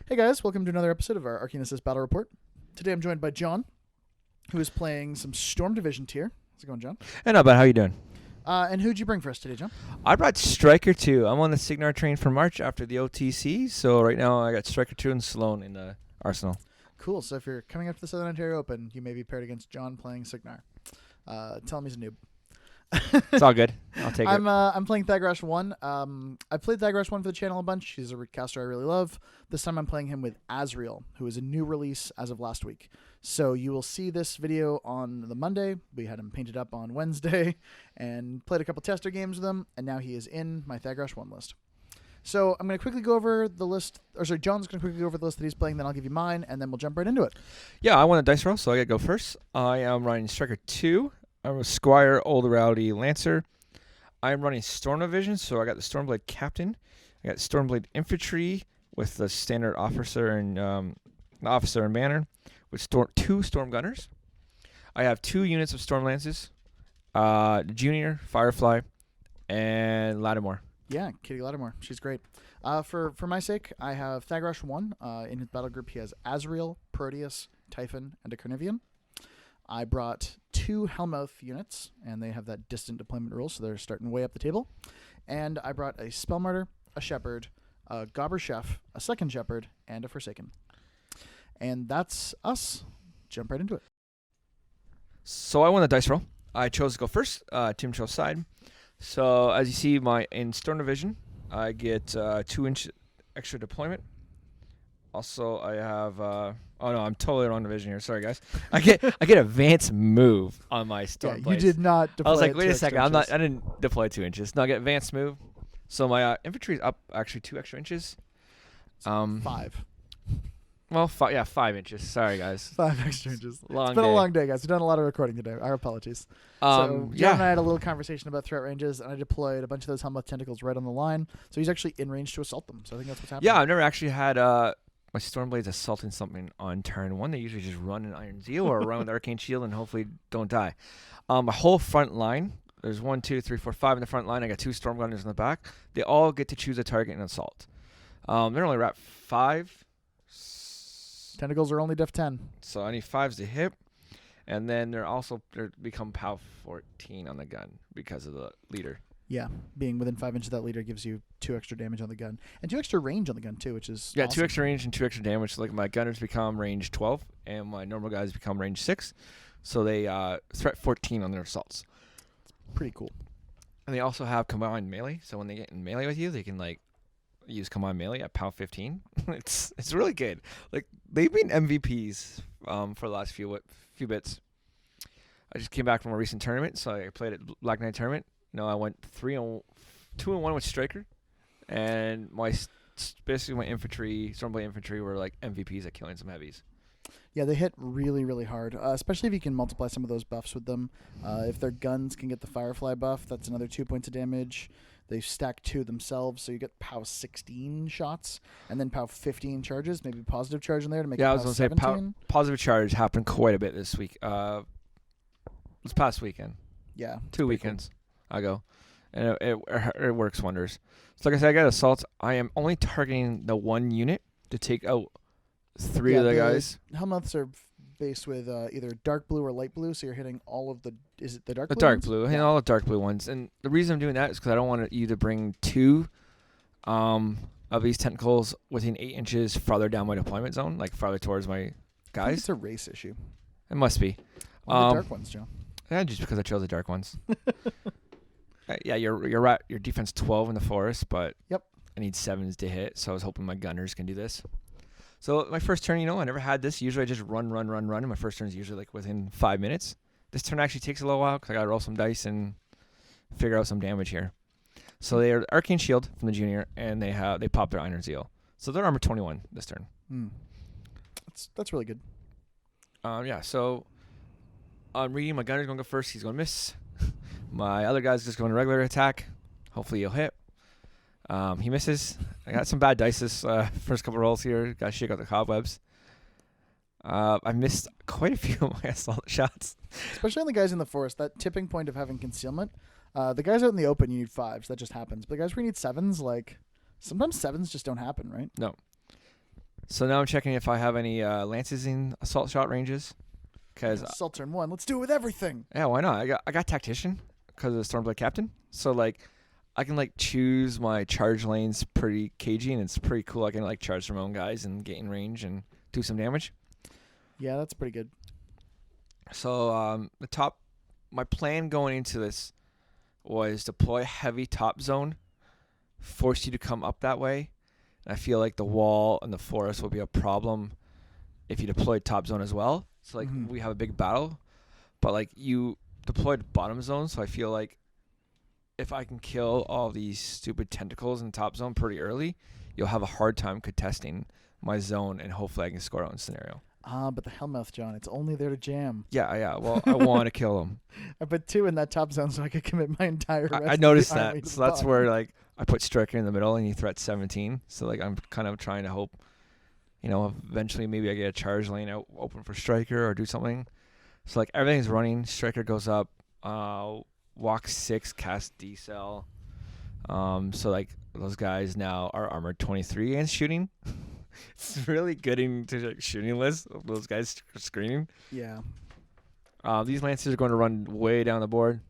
Hey guys, welcome to another episode of our Arcane Battle Report. Today I'm joined by John, who is playing some Storm Division tier. How's it going, John? Hey, not bad. How you doing? And who'd you bring for us today, John? I brought Stryker2. I'm on the CYGNAR train for March after the OTC, so right now I got Stryker2 and Sloan in the arsenal. Cool, so if you're coming up to the Southern Ontario Open, you may be paired against John playing CYGNAR. Tell him he's a noob. It's all good. I'll take it. I'm playing Thagrosh1. I played Thagrosh1 for the channel a bunch. He's a caster I really love. This time I'm playing him with Azrael, who is a new release as of last week. So you will see this video on the Monday. We had him painted up on Wednesday and played a couple tester games with him, and now he is in my Thagrosh1 list. So I'm going to quickly go over the list, John's going to quickly go over the list that he's playing, then I'll give you mine, and then we'll jump right into it. Yeah, I want a dice roll, so I got to go first. I am running Stryker2. I'm a Squire, Old Rowdy, Lancer. I'm running Storm Division, so I got the Stormblade Captain. I got Stormblade Infantry with the standard officer and banner with two Storm Gunners. I have 2 units of Storm Lances, Junior, Firefly, and Laddermore. Yeah, Kitty Laddermore. She's great. For my sake, I have Thagrosh1. In his battle group, he has Azrael, Proteus, Typhon, and a Carnivean. I brought 2 Hellmouth units, and they have that distant deployment rule, so they're starting way up the table. And I brought a Spellmartyr, a Shepherd, a Gobber Chef, a Second Shepherd, and a Forsaken. And that's us. Jump right into it. So I won the dice roll. I chose to go first. Tim chose side. So as you see, in Storm Division, I get 2-inch extra deployment. Also, I have. Oh no, I'm totally wrong division here. Sorry, guys. I get advanced move on my Storm. Yeah, you did not deploy. I was like, wait a second. Inches. I didn't deploy 2 inches. No, I get advanced move. So my infantry is up actually 2 extra inches. 5. Well, 5 inches. Sorry, guys. 5 extra inches. It's been day. a long day, guys. We've done a lot of recording today. Our apologies. So John and I had a little conversation about threat ranges, and I deployed a bunch of those Hellmouth tentacles right on the line. So he's actually in range to assault them. So I think that's what's happening. Yeah, I've never actually had my Stormblades assaulting something on turn 1. They usually just run an Iron Zeal or run with Arcane Shield and hopefully don't die. My whole front line, there's 1, 2, 3, 4, 5 in the front line. I got 2 Storm Gunners in the back. They all get to choose a target and assault. They're only wrapped 5. Tentacles are only def 10. So I need 5s to hit. And then they become POW 14 on the gun because of the leader. Yeah, being within 5 inches of that leader gives you 2 extra damage on the gun. And 2 extra range on the gun, too, which is awesome. 2 extra range and 2 extra damage. So like my gunners become range 12, and my normal guys become range 6. So they threat 14 on their assaults. It's pretty cool. And they also have combined melee. So when they get in melee with you, they can use combined melee at POW 15. It's really good. Like they've been MVPs for the last few bits. I just came back from a recent tournament, so I played at Black Knight tournament. I went 2-1 with Stryker, and basically my infantry, Stormblade infantry, were like MVPs at killing some heavies. Yeah, they hit really, really hard, especially if you can multiply some of those buffs with them. If their guns can get the Firefly buff, that's another 2 points of damage. They stack 2 themselves, so you get POW 16 shots, and then POW 15 charges, maybe positive charge in there to make it POW 17. I was going to say positive charge happened quite a bit this week. This past weekend. Yeah. 2 weekends ago. And it works wonders. So like I said, I got assaults. I am only targeting the 1 unit to take out 3 of the guys. Hellmouths are based with either dark blue or light blue, so you're hitting all of the... Is it the dark blue? The dark ones? blue. All the dark blue ones. And the reason I'm doing that is because I don't want you to bring 2 of these tentacles within 8 inches farther down my deployment zone, like farther towards my guys. I think it's a race issue. It must be. Well, the dark ones, Joe. Yeah, just because I chose the dark ones. Yeah, you're right. Your defense 12 in the forest, but yep. I need 7s to hit, so I was hoping my gunners can do this. So my first turn, I never had this. Usually I just run, and my first turn is usually like within 5 minutes. This turn actually takes a little while because I got to roll some dice and figure out some damage here. So they are Arcane Shield from the Junior, and they pop their Iron Zeal. So they're armor 21 this turn. That's really good. So I'm reading. My gunner's going to go first. He's going to miss. My other guy's just going to regular attack. Hopefully he'll hit. He misses. I got some bad dice this first couple rolls here. Got to shake out the cobwebs. I missed quite a few of my assault shots. Especially on the guys in the forest. That tipping point of having concealment. The guys out in the open, you need 5s. That just happens. But the guys where you need 7s, like, sometimes 7s just don't happen, right? No. So now I'm checking if I have any lances in assault shot ranges. Cause Assault turn 1. Let's do it with everything. yeah, why not? I got tactician because of the Stormblade Captain. So like, I can like choose my charge lanes pretty cagey, and it's pretty cool. I can like charge from my own guys and get in range and do some damage. Yeah, that's pretty good. So my plan going into this was deploy heavy top zone, force you to come up that way. And I feel like the wall and the forest will be a problem if you deploy top zone as well. So like we have a big battle, but like you deployed bottom zone, so I feel like if I can kill all these stupid tentacles in top zone pretty early, you'll have a hard time contesting my zone, and hopefully I can score out in scenario. But the Hellmouth, John, it's only there to jam. Yeah. Well, I want to kill them. I put 2 in that top zone so I could commit my entire rest I noticed of the army that. to So the that's bottom. where like I put Stryker in the middle and he threats 17. So like I'm kind of trying to hope, eventually maybe I get a charge lane out open for Stryker or do something. So like everything's running. Stryker goes up, walk 6, cast D-cell. So like those guys now are armored 23 and shooting. It's really getting to like shooting list of those guys screaming. Yeah. These lancers are going to run way down the board.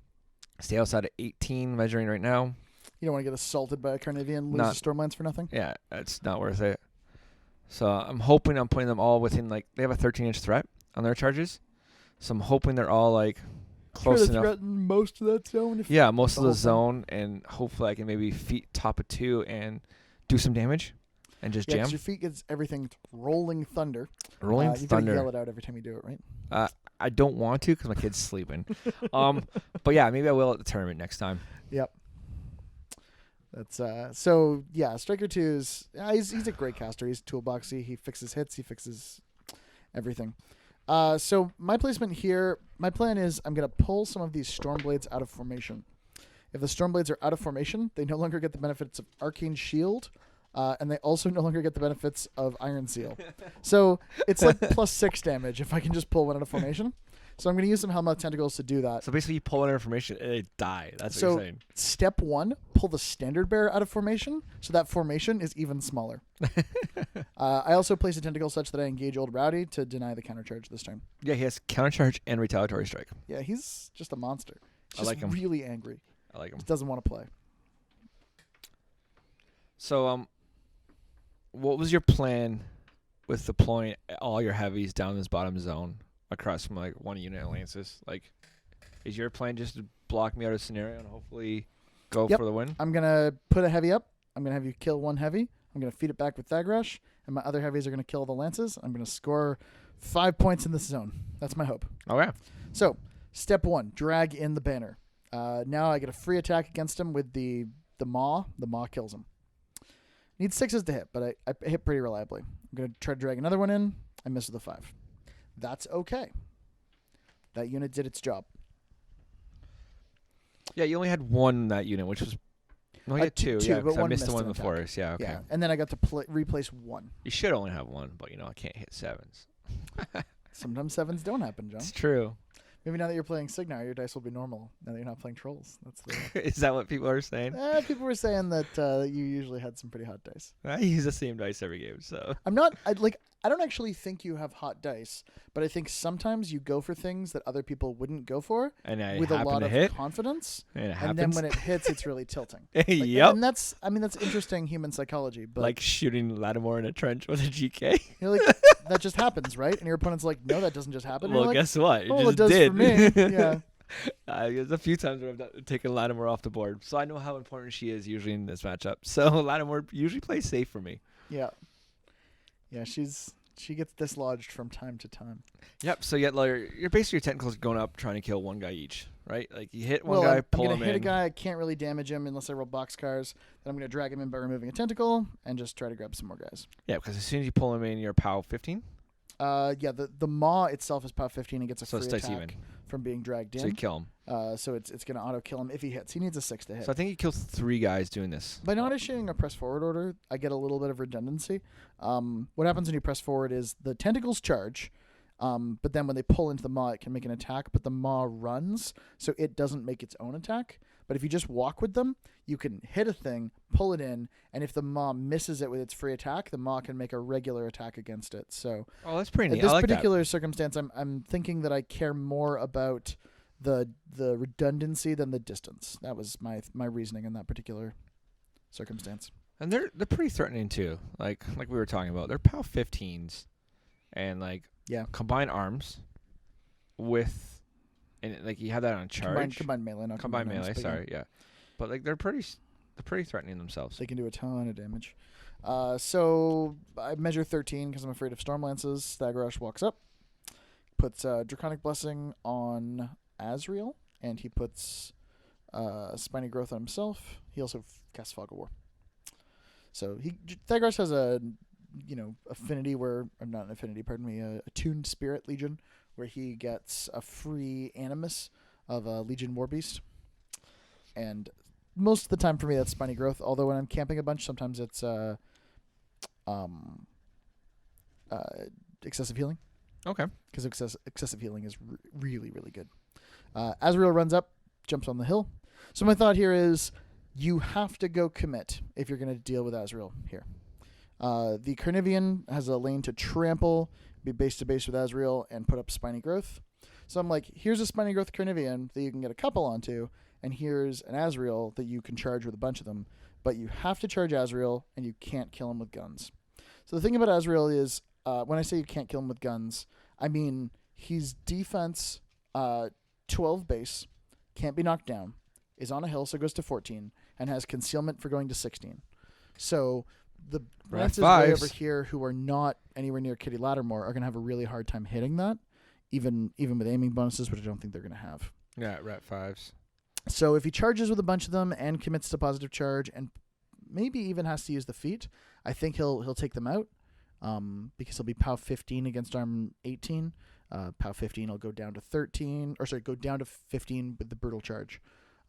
Stay outside of 18 measuring right now. You don't want to get assaulted by a Carnivean, lose Not- the Stormlands for nothing? Yeah, it's not worth it. So I'm hoping I'm putting them all within like they have a 13-inch threat on their charges. So I'm hoping they're all like close Try to enough. threaten most of that zone. If Yeah, most the of the whole thing. zone, and hopefully I can maybe feet top of 2 and do some damage and just Yeah, jam. 'cause your feet gets everything rolling thunder. Rolling You've got to thunder. yell it out every time you do it, right? I don't want to because my kid's sleeping. But yeah, maybe I will at the tournament next time. Yep. That's so yeah. Stryker2 is he's a great caster. He's toolboxy. He fixes hits. He fixes everything. So my placement here, my plan is I'm gonna pull some of these Stormblades out of formation. If the Stormblades are out of formation, they no longer get the benefits of Arcane Shield, and they also no longer get the benefits of Iron Seal. So it's like +6 damage if I can just pull one out of formation. So I'm going to use some Hellmouth Tentacles to do that. So basically, you pull out information and they die. That's what So you're saying. step 1, pull the Standard Bearer out of formation, so that formation is even smaller. I also place a tentacle such that I engage old Rowdy to deny the countercharge this time. Yeah, he has countercharge and retaliatory strike. Yeah, he's just a monster. He's I like him. really angry. I like him. Just doesn't want to play. So, what was your plan with deploying all your heavies down this bottom zone across from like one unit of lances? Like, is your plan just to block me out of scenario and hopefully go Yep. for the win? I'm going to put a heavy up. I'm going to have you kill one heavy. I'm going to feed it back with Thagrosh, and my other heavies are going to kill the lances. I'm going to score 5 points in this zone. That's my hope. Okay. So, step 1, drag in the banner. Now I get a free attack against him with the Maw. The Maw kills him. Need 6s to hit, but I hit pretty reliably. I'm going to try to drag another one in. I miss with a 5. That's okay. That unit did its job. Yeah, you only had one in that unit, which was... No, you had two. two, Yeah, but 'cause I one missed the missed one an in the attack. forest. Yeah, okay. Yeah, and then I got to replace 1. You should only have one, but I can't hit 7s. Sometimes 7s don't happen, John. It's true. Maybe now that you're playing CYGNAR, your dice will be normal. Now that you're not playing trolls, that's the. Is that what people are saying? People were saying that you usually had some pretty hot dice. I use the same dice every game, so... I'm not. I don't actually think you have hot dice, but I think sometimes you go for things that other people wouldn't go for And I with a happen lot to of hit, confidence. and it And happens. then when it hits, it's really tilting. Yep. And that's interesting human psychology. But Like shooting Laddermore in a trench with a GK. you're like, that just happens, right? And your opponent's like, no, that doesn't just happen. And Well, you're like, guess what? It oh, just it does did. for me. Yeah. There's a few times where I've taken Lattimore off the board, so I know how important she is usually in this matchup. So Lattimore usually plays safe for me. Yeah. Yeah, she gets dislodged from time to time. Yep. So yet, like, you're basically your tentacles going up trying to kill one guy each, right? Like you hit one Well, guy, I'm pull going him to hit in. a guy. I can't really damage him unless I roll boxcars. Then I'm going to drag him in by removing a tentacle and just try to grab some more guys. Yeah, because as soon as you pull him in, you're POW 15. Yeah, the Maw itself is POW 15 and gets a So free it's dice attack even. from being dragged in. So you kill him. So it's going to auto kill him if he hits. He needs a 6 to hit. So I think he kills 3 guys doing this. By not issuing a press forward order, I get a little bit of redundancy. What happens when you press forward is the tentacles charge, but then when they pull into the Maw, it can make an attack, but the Maw runs, so it doesn't make its own attack. But if you just walk with them, you can hit a thing, pull it in, and if the maw misses it with its free attack, the maw can make a regular attack against it. So that's pretty neat. in this I like particular circumstance, I'm thinking that I care more about the redundancy than the distance. That was my reasoning in that particular circumstance. And they're pretty threatening too. Like we were talking about, they're POW 15s, and combine arms with, and like you have that on charge. Combined melee, not combined melee. Sorry, yeah. But like they're pretty threatening themselves. They can do a ton of damage. So I measure 13 because I'm afraid of storm lances. Thagrosh walks up, puts Draconic Blessing on Azrael, and he puts Spiny Growth on himself. He also casts Fog of War. So Thagrosh has a affinity where, or not an affinity, pardon me, a Attuned Spirit Legion, where he gets a free Animus of a Legion Warbeast. And most of the time for me that's Spiny Growth, although when I'm camping a bunch, sometimes it's Excessive Healing. Okay. Because excessive healing is really, really good. Azrael runs up, jumps on the hill. So my thought here is you have to go commit if you're going to deal with Azrael here. The Carnivean has a lane to trample, be base to base with Azrael, and put up Spiny Growth. So I'm like, here's a Spiny Growth Carnivean that you can get a couple onto, and here's an Azrael that you can charge with a bunch of them. But you have to charge Azrael, and you can't kill him with guns. So the thing about Azrael is, when I say you can't kill him with guns, I mean he's defense 12 base, can't be knocked down, is on a hill, so goes to 14, and has concealment for going to 16. So the lances way over here who are not anywhere near Kitty Laddermore are going to have a really hard time hitting that, even with aiming bonuses, which I don't think they're going to have. Yeah, Rat 5s. So if he charges with a bunch of them and commits to positive charge and maybe even has to use the feat, I think he'll take them out because he'll be POW 15 against arm 18. POW 15 will go down to 13, or sorry, go down to 15 with the brutal charge.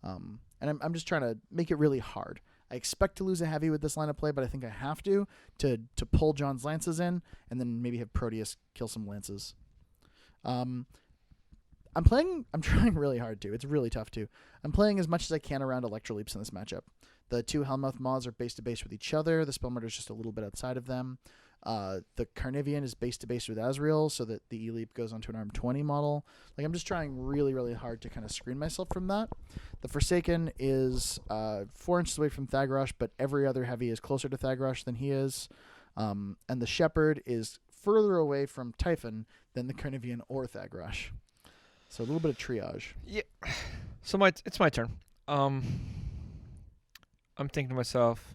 And I'm just trying to make it really hard. I expect to lose a heavy with this line of play, but I think I have to pull John's lances in and then maybe have Proteus kill some lances. I'm trying really hard to. It's really tough to. I'm playing as much as I can around Electroleaps in this matchup. The two Hellmouth Maws are base to base with each other. The Spellmurder is just a little bit outside of them. The Carnivean is base to base with Azrael, so that the E-Leap goes onto an arm 20 model. Like, I'm just trying really, really hard to kind of screen myself from that. The Forsaken is 4 inches away from Thagrosh, but every other heavy is closer to Thagrosh than he is. And the Shepherd is further away from Typhon than the Carnivean or Thagrosh. So a little bit of triage. Yeah. So it's my turn. I'm thinking to myself,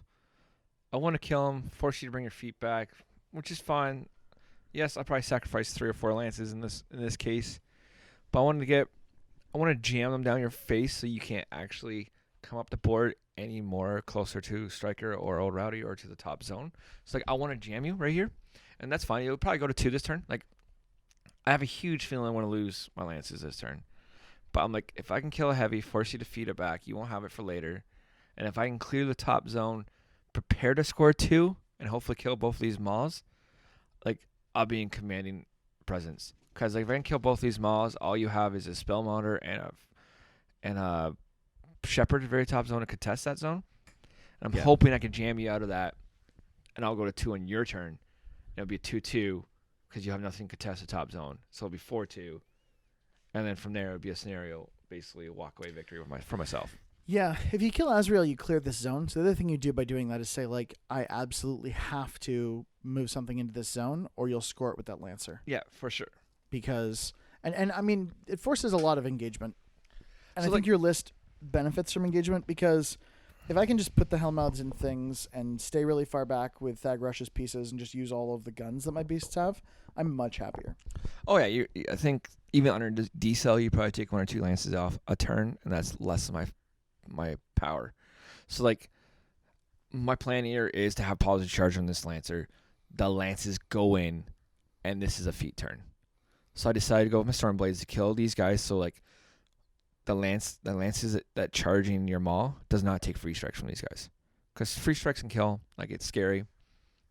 I want to kill him, force you to bring your feet back, which is fine. Yes, I'll probably sacrifice 3 or 4 lances in this case, but I want to jam them down your face so you can't actually come up the board any more closer to Stryker or Old Rowdy or to the top zone. So like I want to jam you right here, and that's fine. You'll probably go to 2 this turn. Like I have a huge feeling I want to lose my lances this turn, but I'm like, if I can kill a heavy, force you to feed it back, you won't have it for later, and if I can clear the top zone, prepare to score 2, and hopefully kill both of these maws, like I'll be in commanding presence. Because like if I can kill both these maws, all you have is a Spellmounder and a Shepherd at the very top zone to contest that zone. And I'm hoping I can jam you out of that, and I'll go to 2 on your turn. And it'll be a 2-2 because you have nothing to contest the top zone. So it'll be 4-2. And then from there, it would be a scenario, basically a walk-away victory for myself. Yeah, if you kill Azrael, you clear this zone. So the other thing you do by doing that is say, like, I absolutely have to move something into this zone, or you'll score it with that Lancer. Yeah, for sure. Because, and I mean, it forces a lot of engagement. And so I think your list benefits from engagement, because if I can just put the Hellmouths in things and stay really far back with Thagrosh's pieces and just use all of the guns that my beasts have, I'm much happier. Oh, yeah. I think even under D-Cell, you probably take 1 or 2 lances off a turn, and that's less than my power. So like my plan here is to have positive charge on this Lancer. The lances go in, and this is a feat turn. So I decided to go with my Stormblades to kill these guys. So like the lances that charging your maw does not take free strikes from these guys, because free strikes can kill. Like it's scary.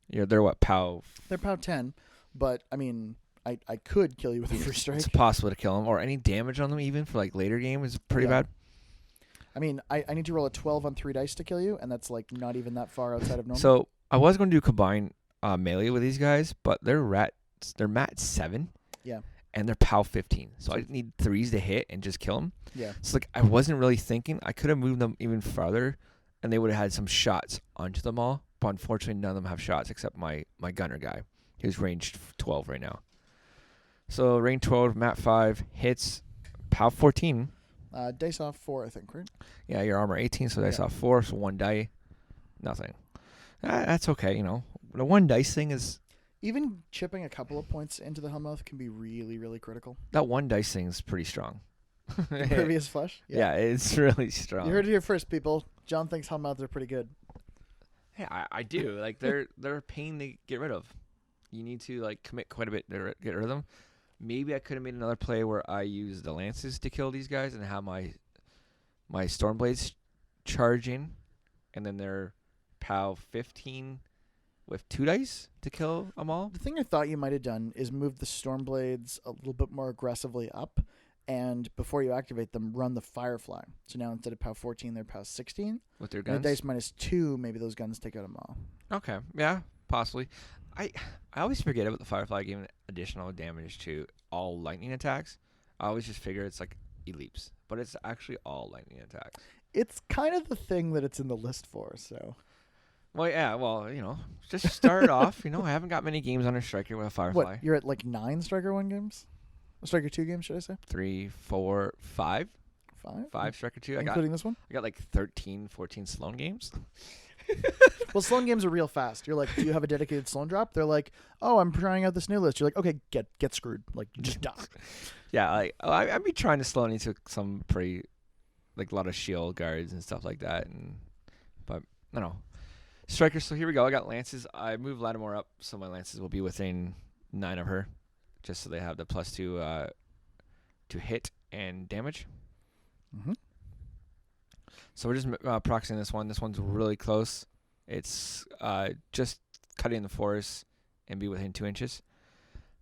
They're what, POW? They're POW 10, but I mean I could kill you with a free strike. It's possible to kill them, or any damage on them even for like later game is pretty bad. I mean, I need to roll a 12 on 3 dice to kill you, and that's like not even that far outside of normal. So I was going to do combine melee with these guys, but they're mat 7. Yeah. And they're POW 15. So I need 3s to hit and just kill them. Yeah. So like I wasn't really thinking. I could have moved them even farther, and they would have had some shots onto them all. But unfortunately, none of them have shots except my gunner guy, who's ranged 12 right now. So range 12, mat 5, hits, POW 14. Dice off 4, I think, right? Yeah, your armor 18, so dice off 4, so 1 die, nothing. That's okay, you know. The 1 dice thing is... Even chipping a couple of points into the Hellmouth can be really, really critical. That 1 dice thing is pretty strong. Impervious flesh? Yeah, it's really strong. You heard it here first, people. John thinks Hellmouths are pretty good. Hey, I do. Like, they're a pain to get rid of. You need to, like, commit quite a bit to get rid of them. Maybe I could have made another play where I use the lances to kill these guys and have my Stormblades charge in, and then they're POW 15 with 2 dice to kill them all. The thing I thought you might have done is move the Stormblades a little bit more aggressively up, and before you activate them, run the Firefly. So now instead of POW 14, they're POW 16. With their guns? And dice minus 2, maybe those guns take out them all. Okay, yeah, possibly. I always forget about the Firefly giving additional damage to all lightning attacks. I always just figure it's like Ellipse, but it's actually all lightning attacks. It's kind of the thing that it's in the list for, so... Well, yeah, well, you know, just start off. You know, I haven't got many games under Stryker with a Firefly. What, you're at like 9 Stryker 1 games? Stryker 2 games, should I say? 3, 4, 5. 5 Stryker 2. Including this one? I got like 13, 14 Sloan games. Well, Sloan games are real fast. You're like, do you have a dedicated Sloan drop? They're like, oh, I'm trying out this new list. You're like, okay, get screwed. Like, just die. Yeah, like I'd be trying to Sloan into some pretty, like a lot of shield guards and stuff like that. But I don't know. Stryker, so here we go. I got lances. I moved Laddermore up, so my lances will be within 9 of her, just so they have the +2 to hit and damage. Mm-hmm. So we're just proxying this one. This one's really close. It's just cutting the forest and be within 2 inches.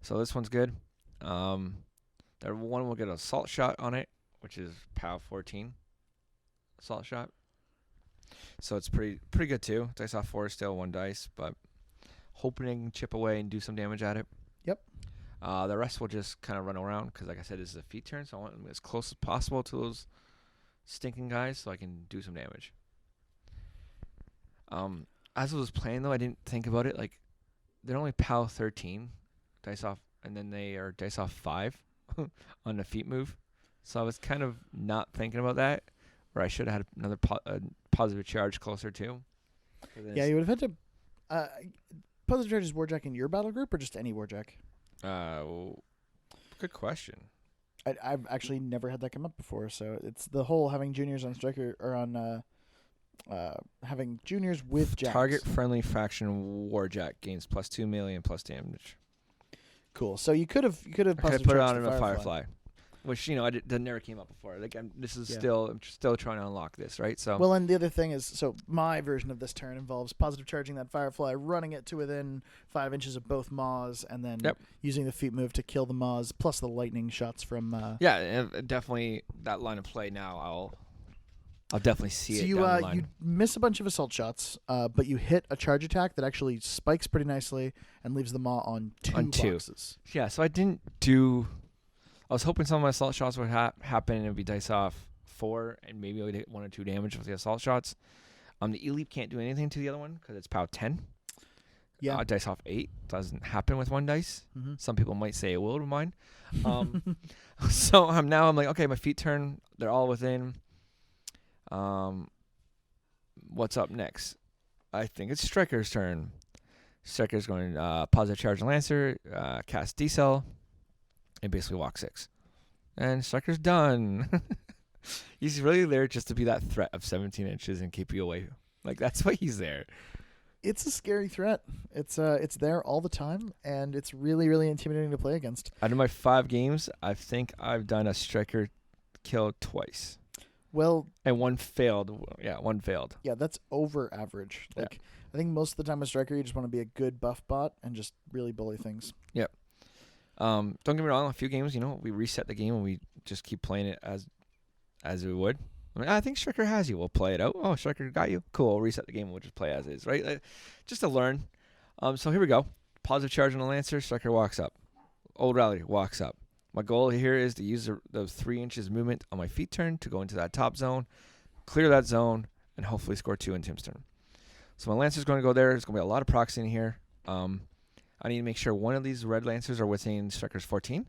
So this one's good. The one will get an assault shot on it, which is POW 14 assault shot. So it's pretty good too. Dice off 4 still 1 dice, but hoping I can chip away and do some damage at it. Yep. The rest will just kind of run around because, like I said, this is a feat turn, so I want them as close as possible to those stinking guys so I can do some damage. As I was playing though, I didn't think about it. Like, they're only POW 13 dice off, and then they are dice off 5 on the feat move. So I was kind of not thinking about that, where I should have had another positive charge closer to. Yeah, you would have had to. Positive charge is Warjack in your battle group or just any Warjack? Good question. I've actually never had that come up before, so it's the whole having juniors on Stryker or on having juniors with jacks. Target friendly faction Warjack gains +2 melee and plus damage. Cool. So you could have I could positive put it charged on the a Firefly, which that never came up before. Like I'm still trying to unlock this, right? So well, and the other thing is, so my version of this turn involves positive charging that Firefly, running it to within 5 inches of both maws, and then using the feat move to kill the maws, plus the lightning shots from. Yeah, definitely that line of play. Now I'll definitely see it. So down the line. you miss a bunch of assault shots, but you hit a charge attack that actually spikes pretty nicely and leaves the maw on 2 boxes. Yeah, so I didn't do. I was hoping some of my assault shots would happen and it would be dice off 4, and maybe I would hit 1 or 2 damage with the assault shots. The Elite can't do anything to the other one because it's POW 10. Yeah. Dice off 8 doesn't happen with 1 dice. Mm-hmm. Some people might say it will with mine. So now I'm like, okay, my feet turn. They're all within. What's up next? I think it's Stryker's turn. Stryker's going positive charge Lancer, cast D-Cell, and basically walk 6. And Stryker's done. He's really there just to be that threat of 17 inches and keep you away. Like, that's why he's there. It's a scary threat. It's there all the time, and it's really, really intimidating to play against. Out of my 5 games, I think I've done a Stryker kill twice. Well, and 1 failed. Yeah, 1 failed. Yeah, that's over average. Like, I think most of the time with Stryker, you just want to be a good buff bot and just really bully things. Yep. Don't get me wrong. A few games, we reset the game and we just keep playing it as we would. I mean, I think Stryker has you. We'll play it out. Oh, Stryker got you. Cool. We'll reset the game. We'll just play as is, right? Just to learn. So here we go. Positive charge on the Lancer. Stryker walks up. Old Rally walks up. My goal here is to use the 3 inches movement on my feet turn to go into that top zone, clear that zone, and hopefully score 2 in Tim's turn. So my Lancer's going to go there. There's going to be a lot of proxy in here. I need to make sure one of these red Lancers are within Stryker's 14,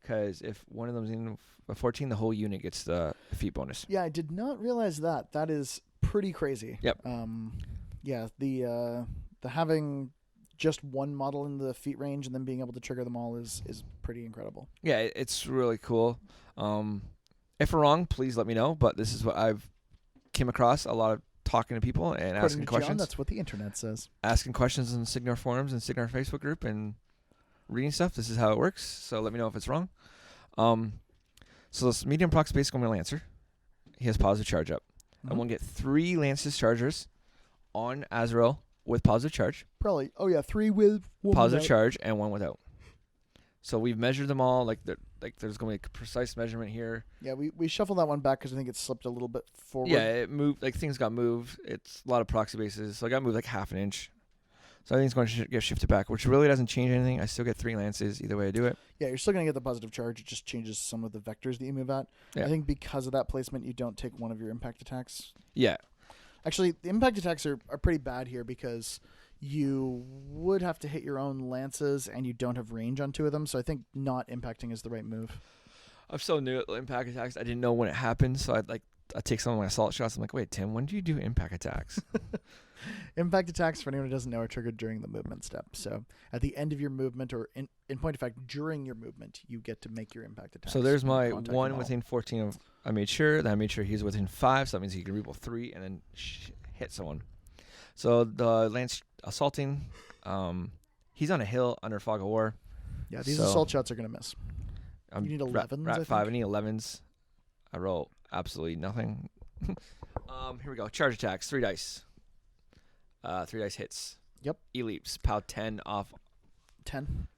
because if one of them's in 14, the whole unit gets the feet bonus. Yeah, I did not realize that. That is pretty crazy. Yep. Yeah, the having just one model in the feet range and then being able to trigger them all is pretty incredible. Yeah, it's really cool. If we're wrong, please let me know. But this is what I've came across a lot of talking to people and According asking to questions. John, that's what the internet says. Asking questions in CYGNAR forums and CYGNAR Facebook group and reading stuff. This is how it works. So let me know if it's wrong. So this medium prox base going to Lancer. He has positive charge up. Mm-hmm. I'm going to get 3 Lance's chargers on Azrael with positive charge. Probably. Oh yeah, 3 with 1 positive without. charge and 1 without. So we've measured them all. Like there's going to be a precise measurement here. Yeah, we shuffled that one back because I think it slipped a little bit forward. Yeah, it moved. Like things got moved. It's a lot of proxy bases. So I got moved like half an inch. So I think it's going to get shifted back, which really doesn't change anything. I still get 3 Lances either way I do it. Yeah, you're still going to get the positive charge. It just changes some of the vectors that you move at. Yeah. I think because of that placement, you don't take one of your impact attacks. Yeah. Actually, the impact attacks are pretty bad here because you would have to hit your own lances and you don't have range on 2 of them. So I think not impacting is the right move. I'm so new at impact attacks. I didn't know when it happened. So I take some of my assault shots. I'm like, wait, Tim, when do you do impact attacks? Impact attacks, for anyone who doesn't know, are triggered during the movement step. So at the end of your movement, or in point of fact, during your movement, you get to make your impact attacks. So there's when you my contact 1 them all. within 14 of. I made sure he's within 5. So that means he can reroll 3 and then hit someone. So the Lance assaulting, he's on a hill under Fog of War. Yeah, these so assault shots are going to miss. You need 11s, I Rat 5. I think. need 11s. I roll absolutely nothing. Here we go. Charge attacks. 3 dice. 3 dice hits. Yep. E-leaps. POW 10 off. 10.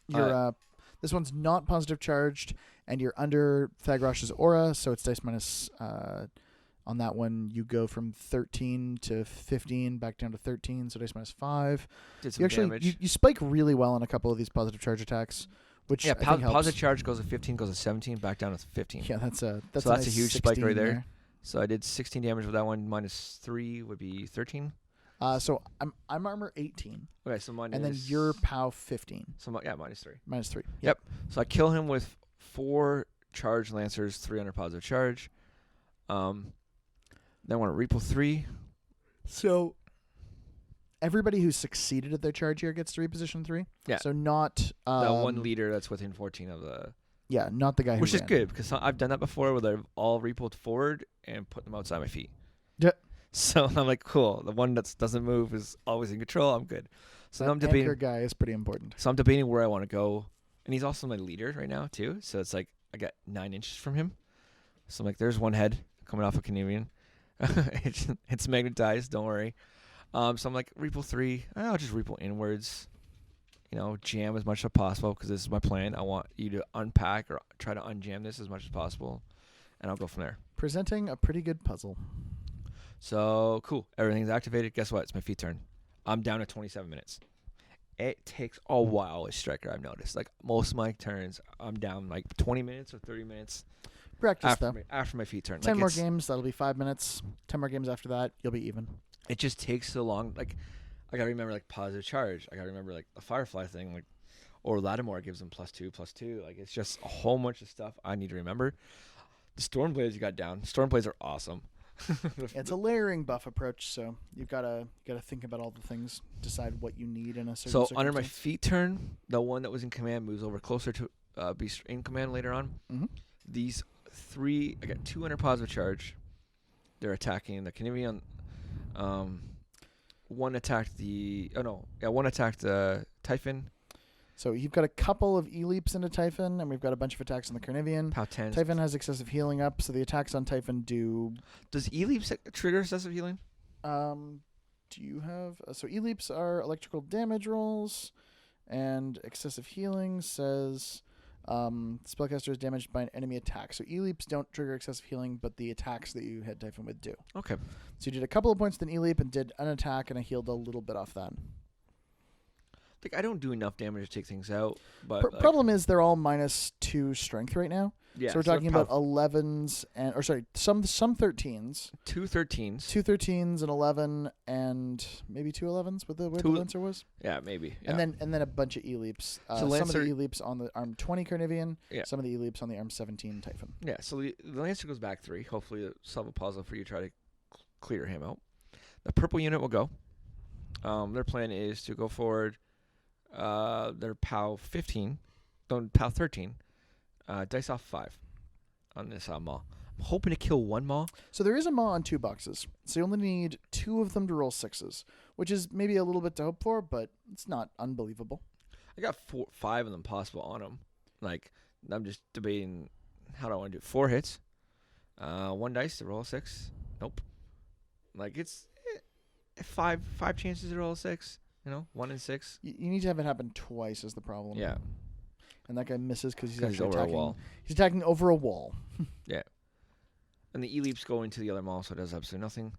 You're, this one's not positive charged, and you're under Thagrosh's aura, so it's dice minus. On that one, you go from 13 to 15, back down to 13, so dice minus 5. Did some You actually damage. you spike really well on a couple of these positive charge attacks, which Yeah, I think helps. positive charge goes to 15, goes to 17, back down to 15. Yeah, that's a So that's a nice huge spike 16 right there. So I did 16 damage with that one. Minus 3 would be 13. So I'm armor 18, Okay, so minus. and then you're POW 15, So yeah, minus 3. minus 3. Yep. So I kill him with 4 charge lancers, 3 under positive charge. Then I want to repull 3. So everybody who succeeded at their charge here gets to reposition 3. Yeah. So not The one leader that's within 14 of the. Yeah, not the guy who Which is ran. good because I've done that before where they've all repulled forward and put them outside my feet. Yeah. So I'm like, cool. The one that doesn't move is always in control. I'm good. So That now I'm debating. anchor guy is pretty important. So I'm debating where I want to go, and he's also my leader right now too. So it's like I got 9 inches from him. So I'm like, there's one head coming off a Carnivean. it's magnetized. Don't worry. So I'm like, repull 3. I'll just repull inwards. Jam as much as possible because this is my plan. I want you to unpack or try to unjam this as much as possible, and I'll go from there. Presenting a pretty good puzzle. So cool. Everything's activated. Guess what? It's my feet turn. I'm down to 27 minutes. It takes a while with Stryker, I've noticed. Like most of my turns, I'm down like 20 minutes or 30 minutes Practice, after though. after my feet turn. 10 Like, more games, that'll be 5 minutes. 10 more games after that, you'll be even. It just takes so long. Like I gotta remember like positive charge. I gotta remember like the Firefly thing, like or Laddermore gives them +2/+2. Like it's just a whole bunch of stuff I need to remember. The Stormblades you got down. Stormblades are awesome. It's a layering buff approach, so you've gotta think about all the things, decide what you need in a certain So under my circumstance. feet turn, the one that was in command moves over closer to be in command later on. Mhm. These 3, I got 2 under positive charge. They're attacking the Carnivean. One attacked one attacked the Typhon. So you've got a couple of E-leaps into Typhon, and we've got a bunch of attacks on the Carnivean. POW 10. Typhon has excessive healing up, so the attacks on Typhon do... Does E-leaps trigger excessive healing? Do you have... so E-leaps are electrical damage rolls, and excessive healing says Spellcaster is damaged by an enemy attack. So E-leaps don't trigger excessive healing, but the attacks that you hit Typhon with do. Okay. So you did a couple of points with an E-leap and did an attack, and I healed a little bit off that. Like I don't do enough damage to take things out, but Problem is they're all -2 strength right now. yeah. So we're talking about 11s some 13s. 2 13s. 2 13s, an 11, and maybe 2 11s with the way the Lancer was. Yeah, maybe. Yeah. And then a bunch of E-leaps. So some Lancer, of the E-leaps on the arm 20 Carnivean. Yeah. Some of the E-leaps on the arm 17 Typhon. Yeah, so the Lancer goes back 3. Hopefully it'll solve a puzzle for you to try to clear him out. The purple unit will go. Their plan is to go forward. Their POW 15, don't POW 13. Dice off 5 on this Maw. I'm hoping to kill 1 Maw. So there is a Maw on 2 boxes. So you only need 2 of them to roll 6s, which is maybe a little bit to hope for, but it's not unbelievable. I got 5 of them possible on them. Like, I'm just debating how do I want to do it. 4 hits. 1 dice to roll a 6. Nope. Like, it's 5 chances to roll a 6. 1 in 6. You need to have it happen twice is the problem. Yeah. And that guy misses because he's Because he's over a wall. He's attacking over a wall. Yeah. And the E-leaps go into the other Maw, so it does absolutely nothing.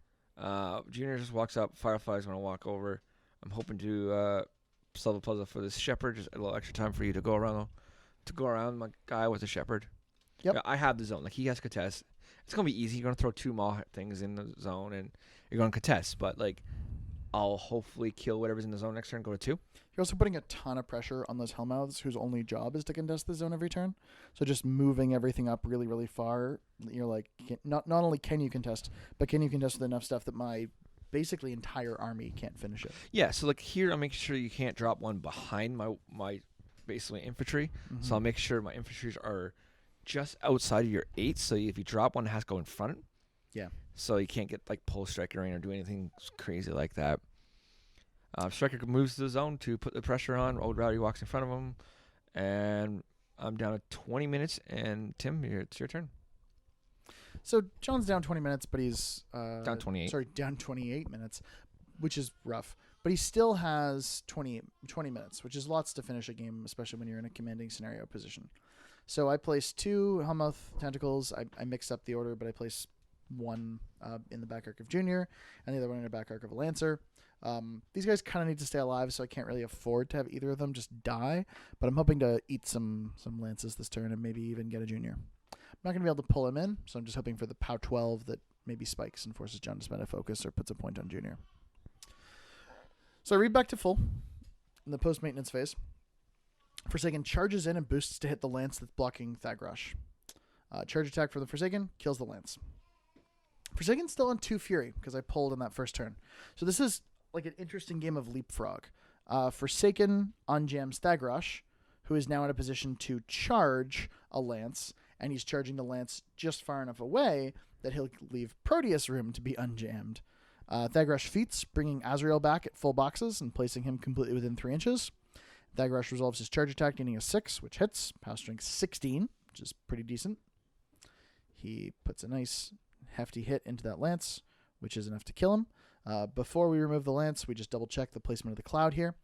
Junior just walks up. Firefly's going to walk over. I'm hoping to solve a puzzle for this shepherd. Just a little extra time for you to go around my guy with the shepherd. Yep. Yeah, I have the zone. Like, he has contest. It's going to be easy. You're going to throw 2 Maw things in the zone, and you're going to contest. But, like, I'll hopefully kill whatever's in the zone next turn, go to 2. You're also putting a ton of pressure on those Hellmouths whose only job is to contest the zone every turn. So just moving everything up really, really far, you're like, not only can you contest, but can you contest with enough stuff that my basically entire army can't finish it. Yeah, so like here I'll make sure you can't drop one behind my basically infantry. Mm-hmm. So I'll make sure my infantries are just outside of your 8. So if you drop one, it has to go in front. Yeah. So you can't get like pull Stryker in or do anything crazy like that. Stryker moves to the zone to put the pressure on. Old Rowdy walks in front of him. And I'm down to 20 minutes. And Tim, it's your turn. So John's down 20 minutes, but he's... down 28. Sorry, down 28 minutes, which is rough. But he still has 20 minutes, which is lots to finish a game, especially when you're in a commanding scenario position. So I placed 2 Hellmouth Tentacles. I mixed up the order, but I placed one in the back arc of Junior and the other one in the back arc of a Lancer. These guys kind of need to stay alive, so I can't really afford to have either of them just die. But I'm hoping to eat some Lances this turn and maybe even get a Junior. I'm not going to be able to pull him in, so I'm just hoping for the POW 12 that maybe spikes and forces John to spend a focus or puts a point on Junior. So I read back to full in the post-maintenance phase. Forsaken charges in and boosts to hit the lance that's blocking Thagrosh. Charge attack for the Forsaken kills the lance. Forsaken's still on 2 Fury because I pulled in that first turn. So this is like an interesting game of leapfrog. Forsaken unjams Thagrosh, who is now in a position to charge a lance, and he's charging the lance just far enough away that he'll leave Proteus room to be unjammed. Thagrosh feats, bringing Azrael back at full boxes and placing him completely within 3 inches. Thagrosh resolves his charge attack, needing a 6, which hits. Power strength 16, which is pretty decent. He puts a nice hefty hit into that lance, which is enough to kill him. Before we remove the lance, we just double check the placement of the cloud here.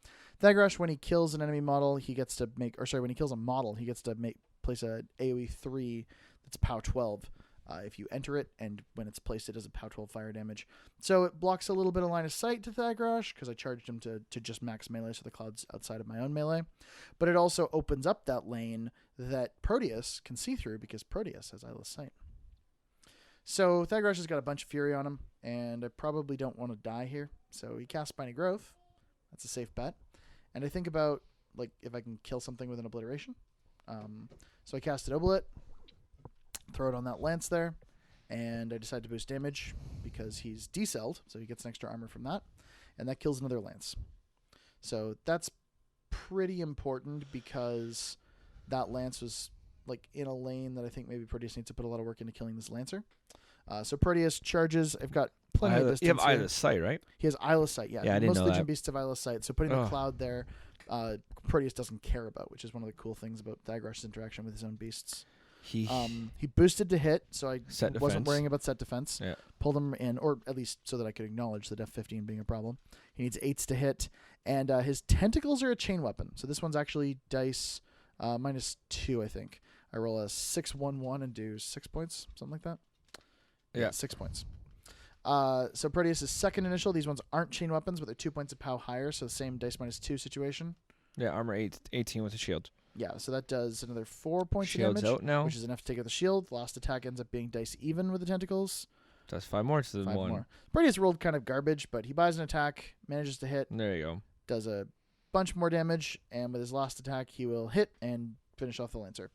Thagrosh, when he kills an enemy model, he gets to make, when he kills a model, he gets to place a AoE 3 that's POW 12. If you enter it, and when it's placed, it does a POW 12 fire damage. So it blocks a little bit of line of sight to Thagrosh, because I charged him to just max melee, so the cloud's outside of my own melee. But it also opens up that lane that Proteus can see through, because Proteus has eyeless sight. So Thagrosh has got a bunch of fury on him, and I probably don't want to die here. So he casts Spiny Growth. That's a safe bet. And I think about like if I can kill something with an obliteration. So I casted Oblite, throw it on that lance there, and I decide to boost damage because he's decelled, so he gets an extra armor from that, and that kills another lance. So that's pretty important because that lance was like in a lane that I think maybe Proteus needs to put a lot of work into killing this Lancer. So Proteus charges. I've got plenty of distance. You have eyeless sight, right? He has eyeless sight, yeah. Yeah, I didn't Most know Legion that. Beasts have eyeless sight, so putting the cloud there, Proteus doesn't care about, which is one of the cool things about Thagrosh's interaction with his own beasts. He boosted to hit, so I wasn't worrying about set defense. Yeah. Pulled him in, or at least so that I could acknowledge the F15 being a problem. He needs 8s to hit, and his tentacles are a chain weapon. So this one's actually dice -2, I think. I roll a 6-1-1 and do 6 points, something like that. Yeah. 6 points. So Proteus' second initial. These ones aren't chain weapons, but they're 2 points of POW higher, so the same dice -2 situation. Yeah, armor 18 with a shield. Yeah, so that does another 4 points Shield's of damage, out now. which is enough to take out the shield. Last attack ends up being dice even with the tentacles. Does 5 more to the 5 1. more. Proteus rolled kind of garbage, but he buys an attack, manages to hit, There you go. does a bunch more damage, and with his last attack, he will hit and finish off the Lancer.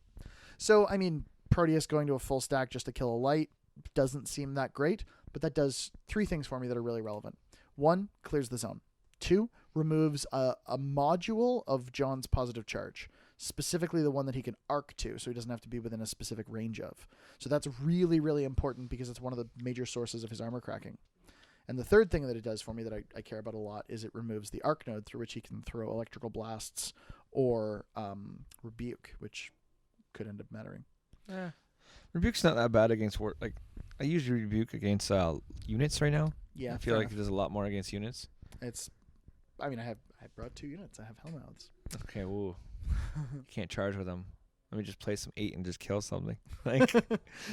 So, I mean, Proteus going to a full stack just to kill a light doesn't seem that great, but that does 3 things for me that are really relevant. 1, clears the zone. 2, removes a module of John's positive charge, specifically the one that he can arc to, so he doesn't have to be within a specific range of. So that's really, really important because it's one of the major sources of his armor cracking. And the third thing that it does for me that I care about a lot is it removes the arc node through which he can throw electrical blasts or rebuke, which could end up mattering. Yeah. Rebuke's not that bad against I use rebuke against units right now. Yeah, I feel like it does a lot more against units. I brought 2 units. I have Hellmouths. Okay, woo. Can't charge with them. Let me just play some 8 and just kill something. Like,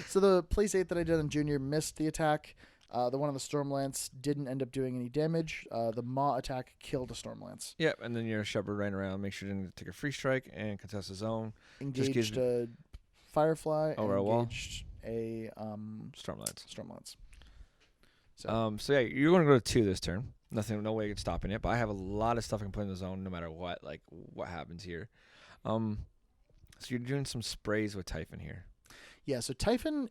So the place 8 that I did on Junior missed the attack. The one on the Stormlance didn't end up doing any damage. The Maw attack killed a Stormlance. yep, and then your Shepherd ran around, make sure you didn't take a free strike and contest the zone. Engaged a Firefly Over and a wall. engaged a Stormlance. So, So yeah, you're going to go to 2 this turn. No way you're stopping it. But I have a lot of stuff I can put in the zone no matter what. Like what happens here. So you're doing some sprays with Typhon here. yeah, so Typhon,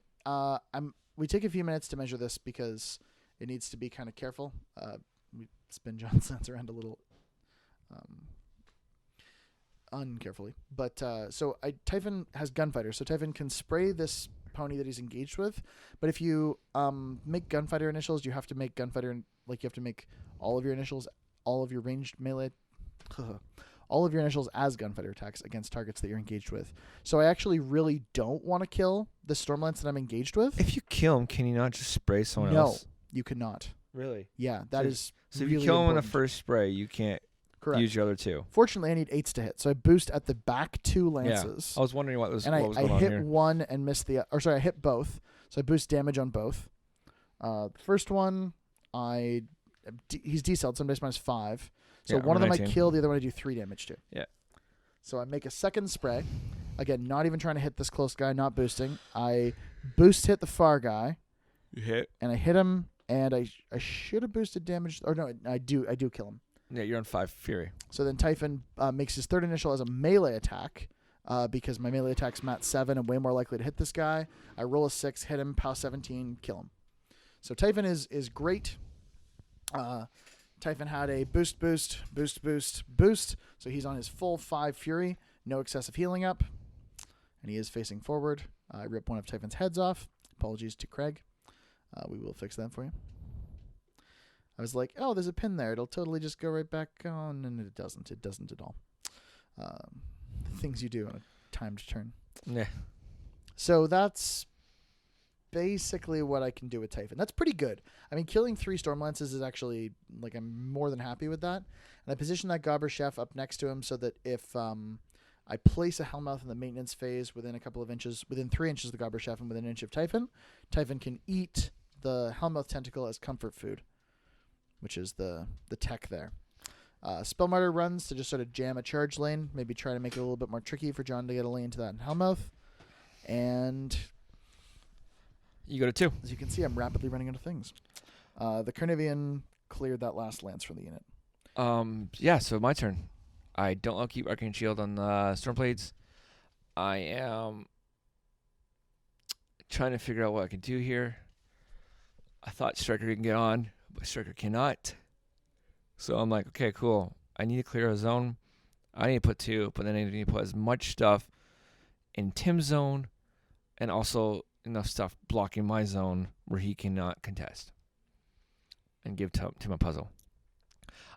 we take a few minutes to measure this because it needs to be kind of careful. We spin John's sense around a little uncarefully. But Typhon has Gunfighter, so Typhon can spray this pony that he's engaged with. But if you make Gunfighter initials, you have to make Gunfighter, you have to make all of your initials, all of your ranged melee, all of your initials as Gunfighter attacks against targets that you're engaged with. So I actually really don't want to kill the Stormlance that I'm engaged with. If you kill him, can you not just spray someone No, else? you cannot. Really? Yeah, that is So if really you kill him in the important. first spray, you can't Correct. use your other 2. Fortunately, I need 8s to hit, so I boost at the back 2 lances. I was wondering what was And going I on hit here. one and missed I hit both. So I boost damage on both. The first one, he's decelled, so I'm base -5. So Yeah, one of them I 19. kill, the other one I do 3 damage to. Yeah. So I make a second spray. Again, not even trying to hit this close guy, not boosting. I boost hit the far guy, You hit. and I hit him, and I should have boosted damage. Or no, I do kill him. Yeah, you're on 5 Fury. So then Typhon makes his third initial as a melee attack because my melee attack's mat 7 and way more likely to hit this guy. I roll a 6, hit him, POW 17, kill him. So Typhon is great. Typhon had a boost, so he's on his full 5 Fury, no excessive healing up, and he is facing forward. I rip one of Typhon's heads off. Apologies to Craig. We will fix that for you. I was like, oh, there's a pin there. It'll totally just go right back on, and it doesn't. It doesn't at all. Things you do on a timed turn. Yeah. So that's basically what I can do with Typhon. That's pretty good. I mean, killing 3 Stormlances is actually, I'm more than happy with that. And I position that Gobber Chef up next to him so that if I place a Hellmouth in the maintenance phase within 3 inches of the Gobber Chef and within an inch of Typhon, Typhon can eat the Hellmouth tentacle as comfort food, which is the tech there. Spellmartyr runs to just sort of jam a charge lane, maybe try to make it a little bit more tricky for John to get a lane to that Hellmouth. And You go to 2. as you can see, I'm rapidly running out of things. The Carnivean cleared that last lance from the unit. Yeah, so my turn. I don't upkeep Arcane Shield on the Stormblades. I am trying to figure out what I can do here. I thought Stryker can get on, but Stryker cannot. So I'm like, okay, cool. I need to clear a zone. I need to put 2, but then I need to put as much stuff in Tim's zone and also enough stuff blocking my zone where he cannot contest and give Tim a puzzle.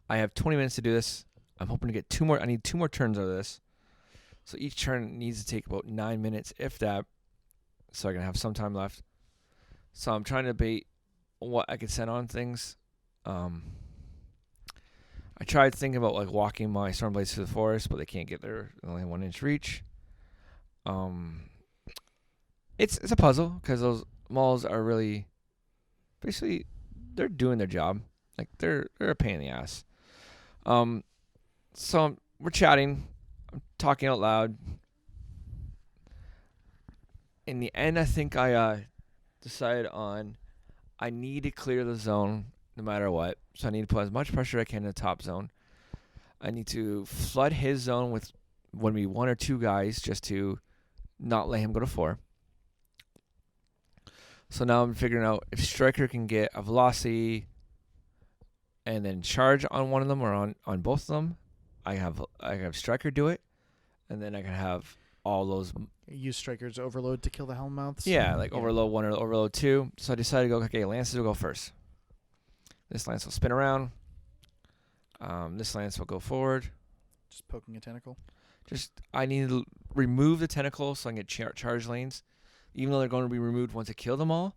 I have 20 minutes to do this. I'm hoping to get 2 more. I need 2 more turns out of this. So each turn needs to take about 9 minutes, if that, so I can have some time left. So I'm trying to debate what I could send on things. I tried thinking about walking my Stormblades through the forest, but they can't get there. Only 1 inch reach. It's a puzzle because those malls are really basically they're doing their job. Like they're a pain in the ass. So we're chatting, I'm talking out loud. In the end, I think I decided on I need to clear the zone no matter what. So I need to put as much pressure as I can in the top zone. I need to flood his zone with maybe 1 or 2 guys just to not let him go to 4. So now I'm figuring out if Stryker can get a velocity and then charge on one of them or on both of them. I have Stryker do it, and then I can have all those. Use Stryker's overload to kill the Hellmouths. Yeah, like overload 1 or overload 2. So I decided to go. Okay, Lances will go first. This Lance will spin around. This Lance will go forward. Just poking a tentacle. I need to remove the tentacle so I can get charge lanes, even though they're going to be removed once I kill them all.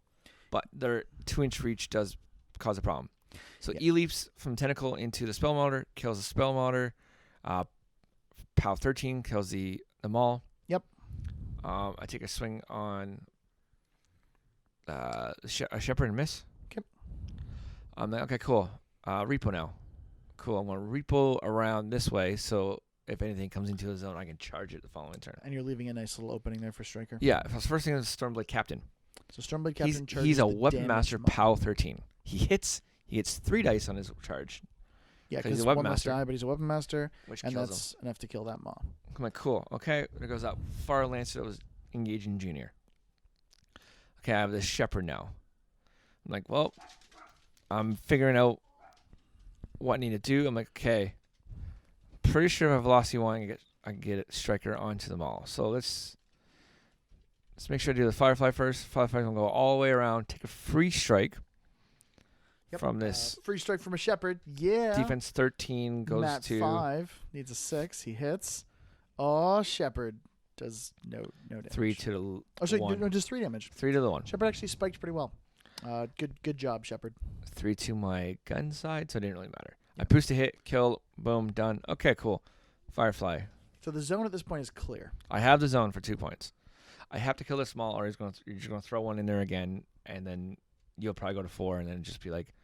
But their 2-inch reach does cause a problem. So E leaps from tentacle into the spell motor, kills the spell motor. POW 13 kills the maul. Yep. I take a swing on a shepherd and miss. Okay. I'm like, okay, cool. Repo now. Cool. I'm going to repo around this way, so if anything comes into the zone, I can charge it the following turn. And you're leaving a nice little opening there for Stryker. Yeah. First thing is Stormblade Captain. So Stormblade Captain charges. He's a the weapon master, damage POW 13. He gets 3 dice on his charge. Yeah, he's because a weapon one must master. die, but he's a weapon master, Which and kills that's him. enough to kill that maw. I'm like, cool. Okay. There goes that far Lancer that was engaging Junior. Okay, I have this Shepherd now. I'm like, well, I'm figuring out what I need to do. I'm like, okay, pretty sure if I have Velocity 1, I can get Stryker onto the mall. So let's make sure I do the Firefly first. Firefly's going to go all the way around, take a free strike from this. Free strike from a Shepherd. Yeah. Defense 13 goes Matt to 5. Needs a 6. He hits. Oh, Shepherd does no damage. 3 to the 1. Oh, sorry, no, just 3 damage. 3 to the 1. Shepherd actually spiked pretty well. Good job, Shepherd. 3 to my gun side, so it didn't really matter. I pushed a hit, kill, boom, done. Okay, cool. Firefly. So the zone at this point is clear. I have the zone for 2 points. I have to kill the small, or you're just going to throw one in there again, and then you'll probably go to 4, and then just be like,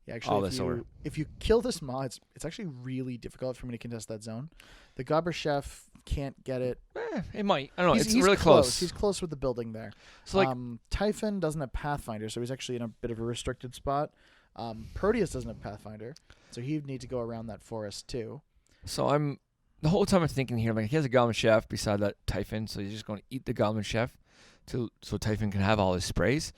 yeah, actually, all this over. If you kill this maw, it's actually really difficult for me to contest that zone. The Gobber Chef can't get it. It might. I don't know. It's he's really close. He's close with the building there. So like, Typhon doesn't have Pathfinder, so he's actually in a bit of a restricted spot. Proteus doesn't have Pathfinder, so he'd need to go around that forest too. So the whole time I'm thinking here, like he has a Goblin Chef beside that Typhon, so he's just going to eat the Goblin Chef so Typhon can have all his sprays.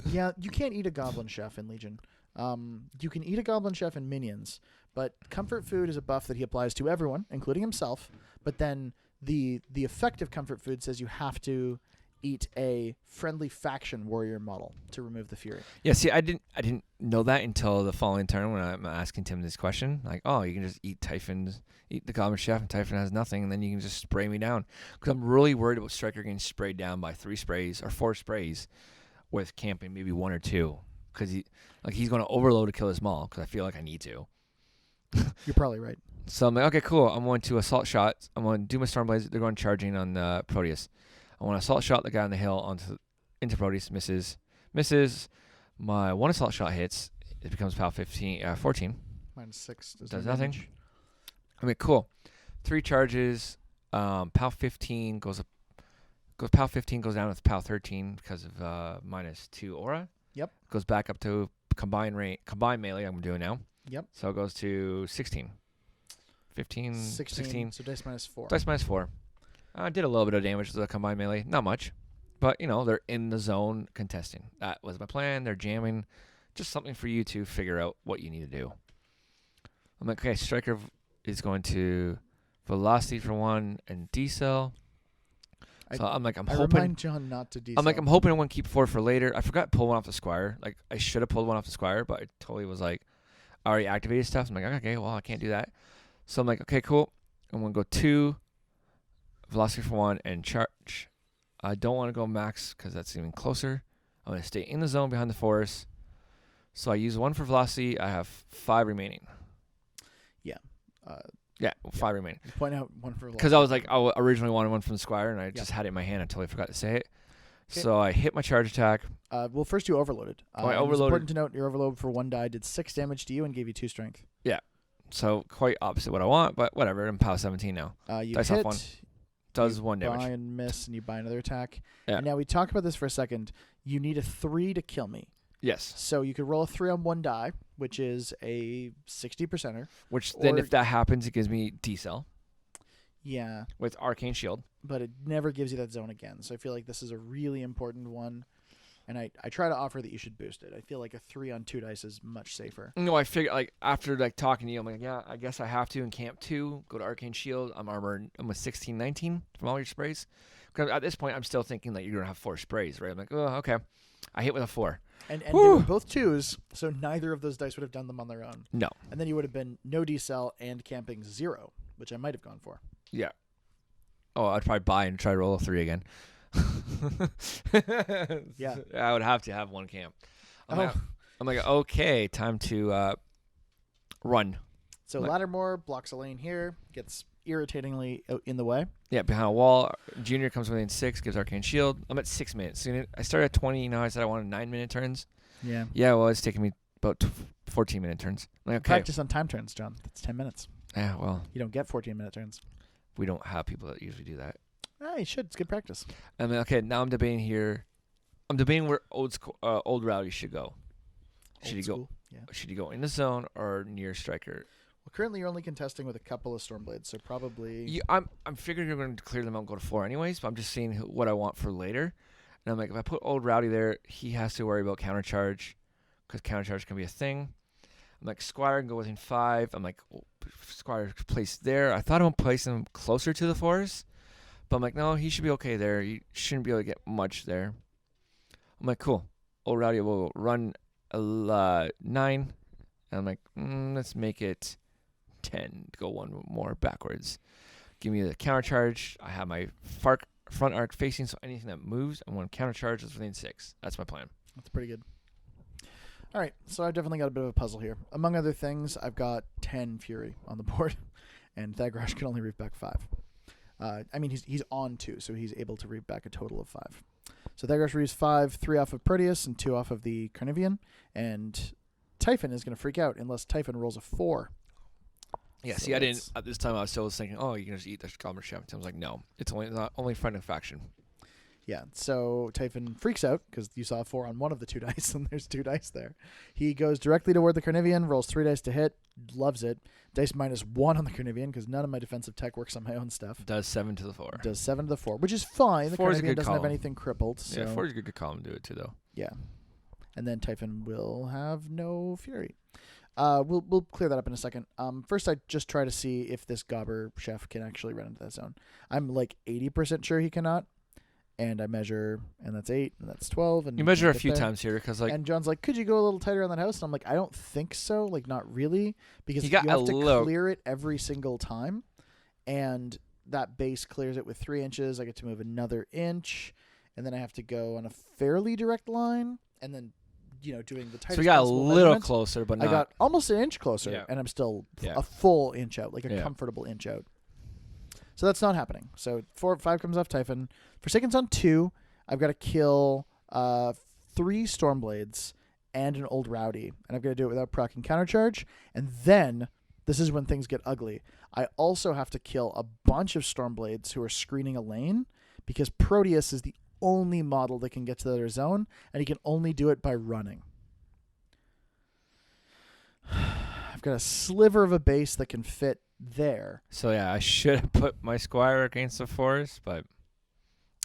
Yeah, you can't eat a Goblin Chef in Legion. You can eat a Goblin Chef in Minions, but Comfort Food is a buff that he applies to everyone, including himself. But then the effective Comfort Food says you have to eat a friendly faction warrior model to remove the fury. Yeah, see, I didn't know that until the following turn when I'm asking Tim this question. Like, oh, you can just eat the Goblin Chef, and Typhon has nothing, and then you can just spray me down. Because I'm really worried about Stryker getting sprayed down by 3 sprays or 4 sprays with camping maybe 1 or 2. Because he's going to overload to kill his maul, because I feel like I need to. You're probably right. So I'm like, okay, cool. I'm going to assault shot. I'm going to do my Stormblades. They're going charging on Proteus. I want to assault shot the guy on the hill into Proteus. Misses. My 1 assault shot hits. It becomes POW 14. -6 Does nothing. I mean, cool. 3 charges. POW 15 goes up. POW 15 goes down with POW 13 because of -2 aura. Yep. Goes back up to combined melee. I'm doing now. Yep. So it goes to 16. 15, 16. So dice -4. Dice -4. I did a little bit of damage to the combined melee. Not much. But, they're in the zone contesting. That was my plan. They're jamming. Just something for you to figure out what you need to do. I'm like, okay, Stryker is going to velocity for 1 and decel. So I'm hoping. Remind John not to decel. I'm hoping I want to keep 4 for later. I forgot to pull one off the Squire. Like, I should have pulled one off the Squire, but I totally was like, I already activated stuff. I'm like, okay, well, I can't do that. So I'm like, okay, cool. I'm going to go 2, velocity for 1, and charge. I don't want to go max because that's even closer. I'm going to stay in the zone behind the forest. So I use 1 for velocity. I have 5 remaining. Yeah. Yeah, 5 remaining. Point out one for Because I was like, I originally wanted one from the Squire, and I just had it in my hand until I forgot to say it. Okay. So I hit my charge attack. Well, first you overloaded. I overloaded. It's important to note your overload for 1 die did 6 damage to you and gave you 2 strength. Yeah. So quite opposite what I want, but whatever. I'm POW 17 now. You Dice hit. off 1. Does 1 damage. Buy and miss, and you buy another attack. Yeah. And now we talk about this for a second. You need a 3 to kill me. Yes. So you could roll a 3 on 1 die, which is a 60%er. Which then, if that happens, it gives me decel. Yeah. With Arcane Shield. But it never gives you that zone again. So I feel like this is a really important one. And I try to offer that you should boost it. I feel like a 3 on 2 dice is much safer. No, I figure, like, after like talking to you, I'm like, yeah, I guess I have to in Camp 2, go to Arcane Shield. I'm armored. I'm with 16, 19 from all your sprays. Because at this point, I'm still thinking that you're going to have 4 sprays, right? I'm like, oh, okay. I hit with a 4. And they were both 2s, so neither of those dice would have done them on their own. No. And then you would have been no decel and camping 0, which I might have gone for. Yeah. Oh, I'd probably buy and try to roll a 3 again. Yeah. I would have to have 1 camp. I'm like, okay, time to run. So Laddermore blocks a lane here, gets irritatingly out in the way. Yeah, behind a wall. Junior comes within 6, gives Arcane Shield. I'm at 6 minutes. So I started at 20. Now I said I wanted 9-minute turns. Yeah. Yeah, well, it's taking me about 14-minute turns. I'm like, okay. Practice on time turns, John. That's 10 minutes. Yeah, well. You don't get 14-minute turns. We don't have people that usually do that. You should. It's good practice. I mean, okay, now I'm debating here. I'm debating where old Rowdy should go. Should he go in the zone or near Stryker? Well, currently you're only contesting with a couple of Stormblades, so probably... I'm figuring you're going to clear them out and go to 4 anyways, but I'm just seeing what I want for later. And I'm like, if I put old Rowdy there, he has to worry about countercharge, because countercharge can be a thing. I'm like, Squire can go within 5. I'm like, Squire placed there. I thought I would place him closer to the forest, but I'm like, no, he should be okay there. He shouldn't be able to get much there. I'm like, cool. Old Rowdy will run 9. And I'm like, let's make it 10 to go 1 more backwards. Give me the counter charge. I have my front arc facing, so anything that moves, I want to counter charge is within 6. That's my plan. That's pretty good. All right, so I've definitely got a bit of a puzzle here. Among other things, I've got 10 Fury on the board, and Thagrosh can only reap back 5. I mean, he's on 2, so he's able to reap back a total of 5. So Thagrosh reaps 5, 3 off of Proteus and 2 off of the Carnivean, and Typhon is going to freak out unless Typhon rolls a 4. Yeah, so see, I didn't, at this time I was still thinking, oh, you can just eat the Goblin Chef. I was like, no, it's only friend and faction. Yeah, so Typhon freaks out because you saw a 4 on one of the 2 dice, and there's 2 dice there. He goes directly toward the Carnivean, rolls 3 dice to hit, loves it. Dice -1 on the Carnivean because none of my defensive tech works on my own stuff. Does 7 to the 4. Does 7 to the 4, which is fine. The 4 is a Carnivean good doesn't column. have anything crippled. So. Yeah, 4 is a good column to do it too, though. Yeah. And then Typhon will have no Fury. We'll clear that up in a second. First, I just try to see if this Gobber Chef can actually run into that zone. I'm like 80% sure he cannot. And I measure, and that's 8, and that's 12. And you measure a few times here because, like, and John's like, "Could you go a little tighter on that house?" And I'm like, "I don't think so. Like, not really, because you you have got to clear it every single time, and that base clears it with 3 inches. I get to move another inch, and then I have to go on a fairly direct line, and then, doing the tightest. So we got a little measurement. closer, but not. I got almost an inch closer, Yeah. and I'm still Yeah. a full inch out, like a Yeah. comfortable inch out. So that's not happening. So 5 comes off Typhon. Forsaken's on 2. I've got to kill 3 Stormblades and an old Rowdy, and I've got to do it without proc and countercharge. And then, this is when things get ugly, I also have to kill a bunch of Stormblades who are screening a lane, because Proteus is the only model that can get to the other zone, and he can only do it by running. I've got a sliver of a base that can fit there. So yeah, I should have put my Squire against the forest, but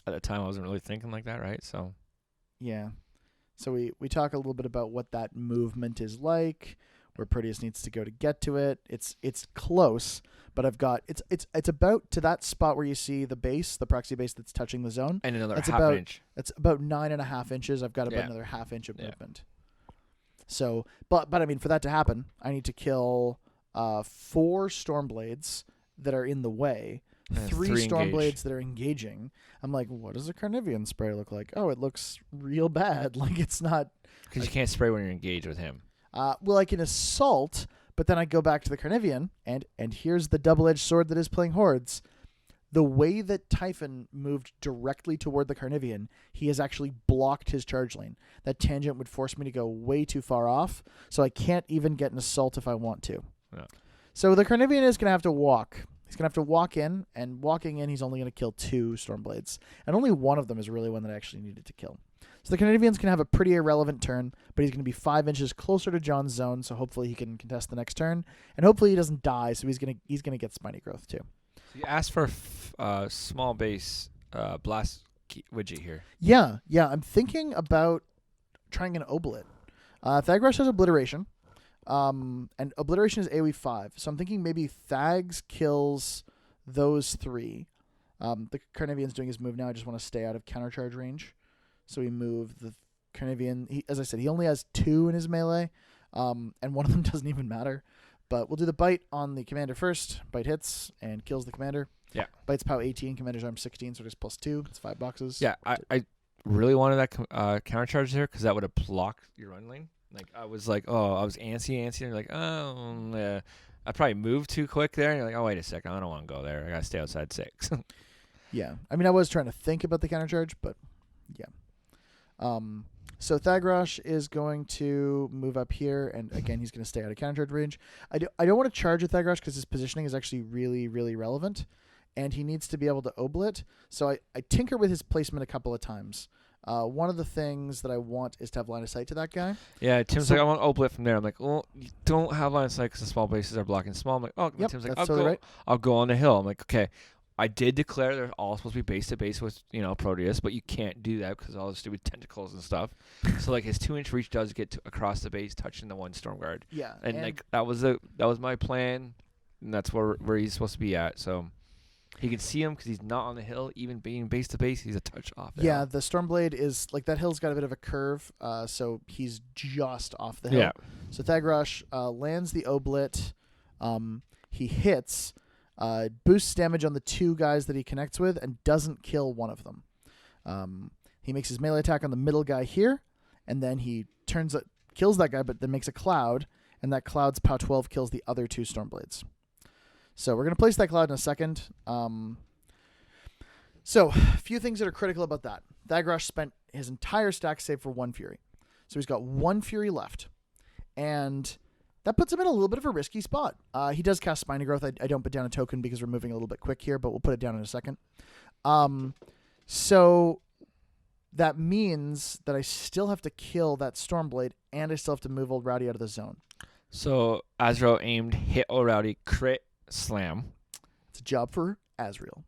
at the time I wasn't really thinking like that, right? So yeah. So we talk a little bit about what that movement is like, where Proteus needs to go to get to it. It's close, but I've got it's about to that spot where you see the base, the proxy base that's touching the zone. And another that's half about, inch. That's about 9.5 inches. I've got about another half inch of movement. So, but I mean, for that to happen, I need to kill 4 Stormblades that are in the way. 3 Stormblades that are engaging. I'm like, what does a Carnivean spray look like? Oh, it looks real bad. Like, it's not... Because you can't spray when you're engaged with him. Well, I can assault, But then I go back to the Carnivean, and here's the double-edged sword that is playing Hordes. The way that Typhon moved directly toward the Carnivean, he has actually blocked his charge lane. That tangent would force me to go way too far off, so I can't even get an assault if I want to. Yeah. So the Carnivean is going to have to walk. He's going to have to walk in, and walking in, he's only going to kill 2 Stormblades. And only one of them is really one that I actually needed to kill. So the Carnivean's going to have a pretty irrelevant turn, but he's going to be 5 inches closer to John's zone, so hopefully he can contest the next turn. And hopefully he doesn't die, so he's going to get Spiny Growth too. So you asked for a small base blast widget here. Yeah. I'm thinking about trying an Oblit. Thagrosh has Obliteration, and Obliteration is AoE 5. So I'm thinking maybe Thags kills those 3. The Carnivean's doing his move now. I just want to stay out of countercharge range. So we move the Carnivean. As I said, he only has 2 in his melee, and one of them doesn't even matter. But we'll do the bite on the commander first. Bite hits and kills the commander. Yeah. Bite's POW 18, commander's arm 16, so it is +2. It's 5 boxes. Yeah, I really wanted that counter charge there because that would have blocked your run lane. Like, I was like, I was antsy, and you're like, I probably moved too quick there. And you're like, oh, wait a second, I don't want to go there. I got to stay outside 6. Yeah. I mean, I was trying to think about the counter charge, but yeah. So Thagrosh is going to move up here, and again, he's going to stay out of counter charge range. I don't want to charge with Thagrosh because his positioning is actually really, really relevant, and he needs to be able to oblit. So I tinker with his placement a couple of times. One of the things that I want is to have line of sight to that guy. Yeah, Tim's like, I want oblit from there. I'm like, well, you don't have line of sight because the small bases are blocking small. I'm like, oh, yep, Tim's like, that's totally right. I'll go on the hill. I'm like, okay. I did declare they're all supposed to be base to base with, Proteus, but you can't do that because all the stupid tentacles and stuff. So like his 2-inch reach does get across the base, touching the one Stormguard. Yeah, and like that was my plan, and that's where he's supposed to be at. So he can see him because he's not on the hill. Even being base to base, he's a touch off. The hill. The Stormblade is like that hill's got a bit of a curve, so he's just off the hill. Yeah. So Thagrosh lands the oblit. He hits. Boosts damage on the 2 guys that he connects with and doesn't kill one of them. He makes his melee attack on the middle guy here, and then he kills that guy, but then makes a cloud, and that cloud's POW 12 kills the other 2 Stormblades. So we're going to place that cloud in a second. So a few things that are critical about that. Thagrosh spent his entire stack save for 1 Fury. So he's got 1 Fury left. And that puts him in a little bit of a risky spot. He does cast Spiny Growth. I don't put down a token because we're moving a little bit quick here, but we'll put it down in a second. So that means that I still have to kill that Stormblade, and I still have to move old Rowdy out of the zone. So Azrael aimed, hit old Rowdy, crit, slam. It's a job for Azrael.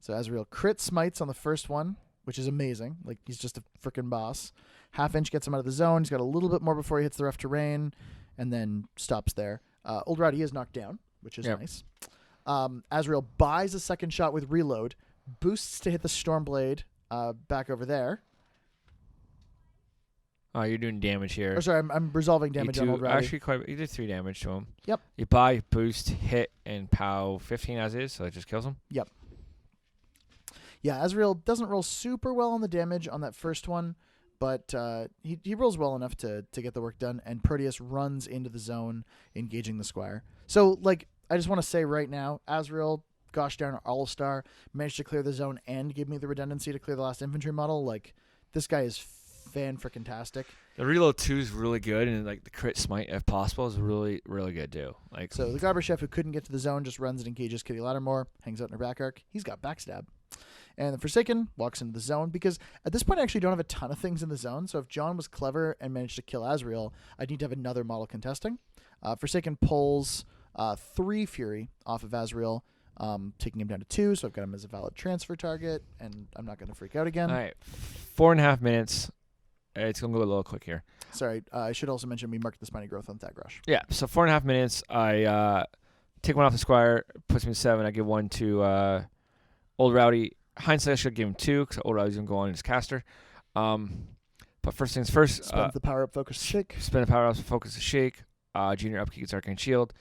So Azrael crit smites on the first one, which is amazing. Like, he's just a freaking boss. Half-inch gets him out of the zone. He's got a little bit more before he hits the rough terrain, and then stops there. Old Rowdy is knocked down, which is nice. Azrael buys a second shot with reload, boosts to hit the Stormblade back over there. Oh, you're doing damage here. Or sorry, I'm resolving damage on Old Rowdy. Actually, you did 3 damage to him. Yep. You buy, boost, hit, and POW 15 as is, so it just kills him? Yep. Yeah, Azrael doesn't roll super well on the damage on that first one, but he rolls well enough to get the work done, and Proteus runs into the zone, engaging the Squire. So, like, I just want to say right now, Azrael, gosh darn All-Star, managed to clear the zone and give me the redundancy to clear the last infantry model. Like, this guy is fan-frickin-tastic. The reload 2 is really good, and like the crit smite, if possible, is really, really good too. Like, so the Gobber Chef, who couldn't get to the zone, just runs and engages Kitty Laddermore, hangs out in her back arc. He's got backstab. And the Forsaken walks into the zone because at this point I actually don't have a ton of things in the zone. So if John was clever and managed to kill Azrael, I'd need to have another model contesting. Forsaken pulls 3 Fury off of Azrael, taking him down to 2. So I've got him as a valid transfer target, and I'm not going to freak out again. All right, 4.5 minutes. It's going to go a little quick here. Sorry, I should also mention we marked the Spiny Growth on Thagrosh. Yeah, so 4.5 minutes. I take one off the Squire, puts me to 7. I give 1 to Old Rowdy. Hindsight, I should give him 2 because Old Rowdy's going to go on his caster. But first things first. Spend the power up, focus, shake. Spend the power up, focus, shake. Junior upkeep gets Arcane Shield.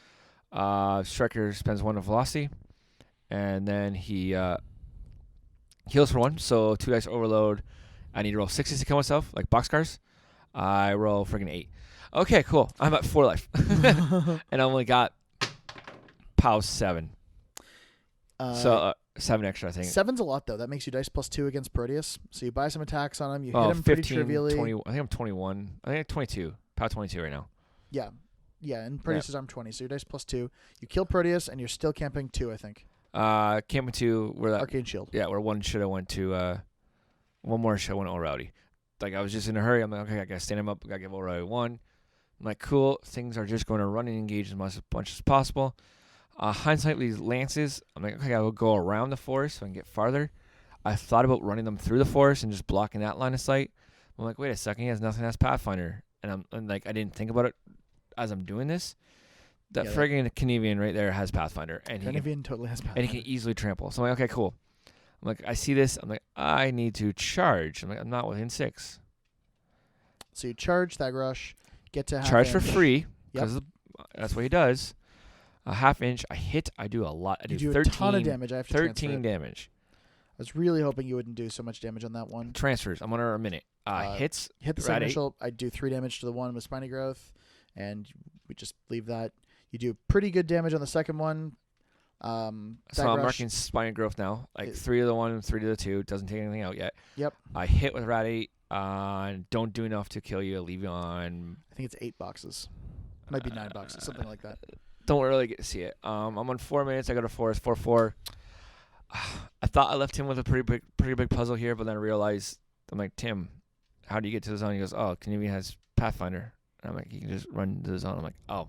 Stryker spends 1 of Velocity. And then he heals for 1. So 2 dice overload. I need to roll 6s to kill myself, like boxcars. I roll friggin' 8. Okay, cool. I'm at 4 life. And I only got POW 7. So 7 extra, I think. 7's a lot, though. That makes you dice +2 against Proteus. So you buy some attacks on him. You hit him 15, pretty trivially. 20, I think I'm 21. I think I'm 22. POW 22 right now. Yeah. Yeah, and Proteus is arm 20. So your dice +2. You kill Proteus, and you're still camping 2, I think. Camping 2. Where that, Arcane Shield. Yeah, where one should have went to... one more should have went all Rowdy. Like, I was just in a hurry. I'm like, okay, I got to stand him up. I got to give all Rowdy 1. I'm like, cool. Things are just going to run and engage as much as possible. Hindsight with these lances, I'm like, okay, I'll go around the forest so I can get farther. I thought about running them through the forest and just blocking that line of sight. I'm like, wait a second, he has nothing as Pathfinder. And I'm like, I didn't think about it as I'm doing this. That friggin' Carnivean right there has Pathfinder. And Carnivean totally has Pathfinder. And he can easily trample. So I'm like, okay, cool. I'm like, I see this. I'm like, I need to charge. I'm like, I'm not within 6. So you charge Thagrosh, get to half charge inch. for free, Yep. because that's what he does. A half inch, I hit, I do a lot. I do 13, a ton of damage. I have to 13 damage. I was really hoping you wouldn't do so much damage on that one. Transfers, I'm under a minute. Hit the second initial, I do 3 damage to the one with Spiny Growth, and we just leave that. You do pretty good damage on the second one. So I'm marking Spiny Growth now. Like 3 to the 1, 3 to the 2. Doesn't take anything out yet. Yep. I hit with Rowdy. Don't do enough to kill you. Leave you on. I think it's 8 boxes. Might be 9 boxes, something like that. Don't really get to see it. I'm on 4 minutes. I go to 4. It's 4-4. I thought I left him with a pretty big puzzle here, but then I realized, I'm like, Tim, how do you get to the zone? He goes, oh, Carnivean has Pathfinder. And I'm like, you can just run to the zone. I'm like, oh.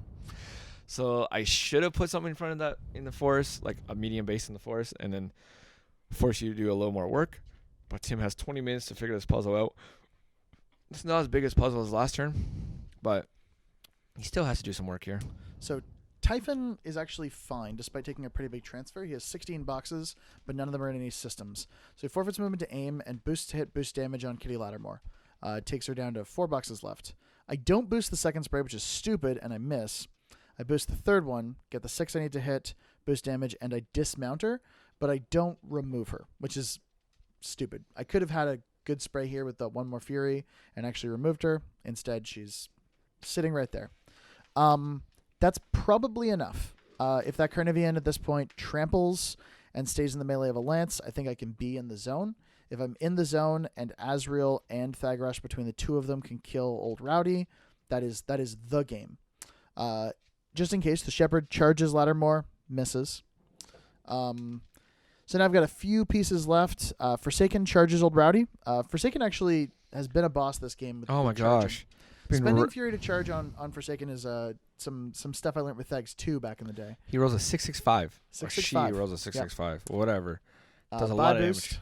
So I should have put something in front of that in the forest, like a medium base in the forest, and then force you to do a little more work. But Tim has 20 minutes to figure this puzzle out. It's not as big as puzzle as last turn, but he still has to do some work here. So Typhon is actually fine, despite taking a pretty big transfer. He has 16 boxes, but none of them are in any systems. So he forfeits movement to aim and boosts hit, boost damage on Kitty Laddermore. Takes her down to 4 boxes left. I don't boost the second spray, which is stupid, and I miss. I boost the third one, get the 6 I need to hit, boost damage, and I dismount her, but I don't remove her, which is stupid. I could have had a good spray here with the 1 more Fury and actually removed her. Instead, she's sitting right there. That's probably enough. If that Carnivean at this point tramples and stays in the melee of a lance, I think I can be in the zone. If I'm in the zone and Azrael and Thagrosh between the 2 of them can kill old Rowdy, that is the game. Just in case, the Shepherd charges Laddermore, misses. So now I've got a few pieces left. Forsaken charges old Rowdy. Forsaken actually has been a boss this game. With oh my gosh. Spending Fury to charge on Forsaken is some stuff I learned with Thags 2 back in the day. He rolls a 6-6-5. 6-6-5. She rolls a 6-6-5. Yep. Whatever. Does a lot of boost, damage.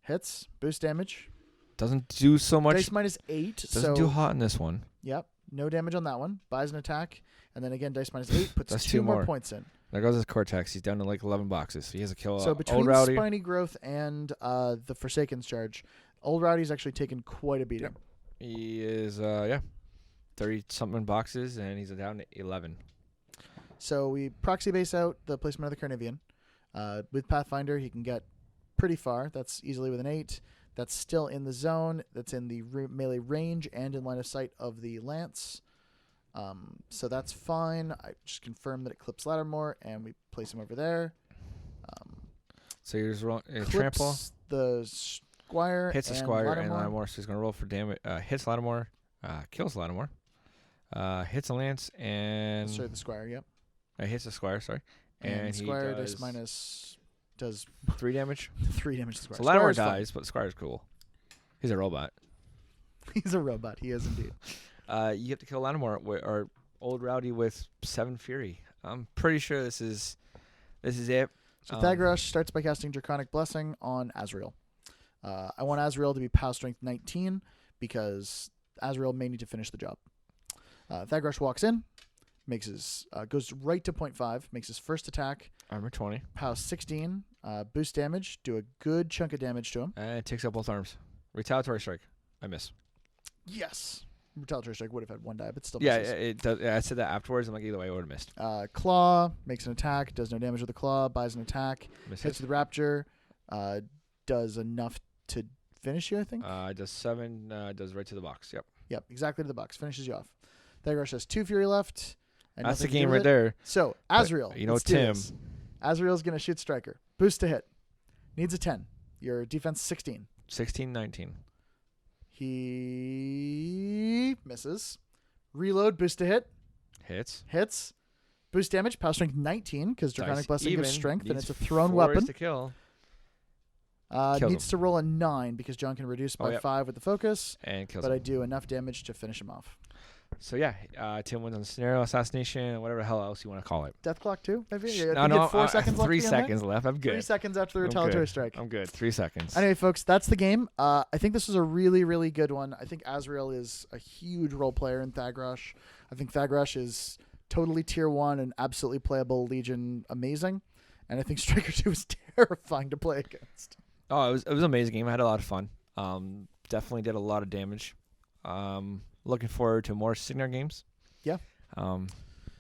Hits, boost damage. Doesn't do so much. Dice -8. Doesn't do hot in this one. Yep. No damage on that one. Buys an attack. And then again, dice -8 puts That's 2 more points in. There goes his Cortex. He's down to like 11 boxes. He has a kill. So between old Rowdy, Spiny Growth and the Forsaken's charge, old Rowdy's actually taken quite a beating. Yep. He is, 30-something boxes, and he's down to 11. So we proxy base out the placement of the Carnivean. With Pathfinder, he can get pretty far. That's easily with an 8. That's still in the zone. That's in the melee range and in line of sight of the lance. So that's fine. I just confirm that it clips Laddermore, and we place him over there. So here's Clips trample. the Squire. Hits the and Squire Laddermore. and Laddermore, so he's going to roll for damage. Hits Laddermore. Kills Laddermore. Hits a lance and... Sorry, the Squire, yep. Hits the Squire, sorry. And he Squire does... does 3 damage? 3 damage to Squire. So Laddermore Squire's dies, but Squire's cool. He's a robot. He's a robot. He is indeed. You have to kill Laddermore or old Rowdy with 7 Fury. I'm pretty sure this is it. So Thagrosh starts by casting Draconic Blessing on Azrael. I want Azrael to be POW Strength 19 because Azrael may need to finish the job. Thagrosh walks in, makes his goes right to 0.5, makes his first attack. Armor 20. POW 16, boost damage, do a good chunk of damage to him. And it takes out both arms. Retaliatory strike. I miss. Yes. Retaliatory strike would have had 1 die, but still Yeah, misses. it does. I said that afterwards. I'm like, either way, I would have missed. Claw makes an attack, does no damage with the claw, buys an attack, Misses. hits with the rapture, does enough to finish you, I think. Does 7. Does right to the box. Yep. Yep, exactly to the box. Finishes you off. Thagrosh has 2 Fury left. And That's the nothing to do game with right it. there. So, Azrael. But, you know, let's do Tim. this. Azrael's going to shoot Stryker. Boost to hit. Needs a 10. Your defense 16. 16, 19. He misses. Reload, boost to hit. Hits. Hits. Boost damage, power strength 19, because Draconic Dice Blessing gives even. strength, and Needs it's a thrown 4s weapon. to kill. Needs him. to roll a 9, because John can reduce by 5 with the focus, And kills but him. I do enough damage to finish him off. So yeah, Tim wins on scenario assassination, whatever the hell else you want to call it. Death clock too? Maybe? Yeah, No, I think no, it's 4 seconds left. 3 again there? seconds left. I'm good. 3 seconds after the I'm retaliatory good. strike. I'm good. 3 seconds. Anyway, folks, that's the game. I think this was a really, really good one. I think Azrael is a huge role player in Thagrosh. I think Thagrosh is totally tier 1 and absolutely playable Legion amazing. And I think Stryker2 is terrifying to play against. Oh, it was an amazing game. I had a lot of fun. Definitely did a lot of damage. Looking forward to more CYGNAR games. Yeah.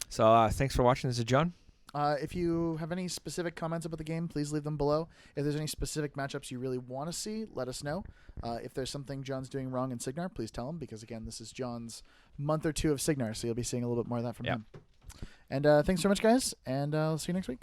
So thanks for watching. This is John. If you have any specific comments about the game, please leave them below. If there's any specific matchups you really want to see, let us know. If there's something John's doing wrong in CYGNAR, please tell him, because, again, this is John's month or 2 of CYGNAR, so you'll be seeing a little bit more of that from him. And thanks so much, guys, and I'll see you next week.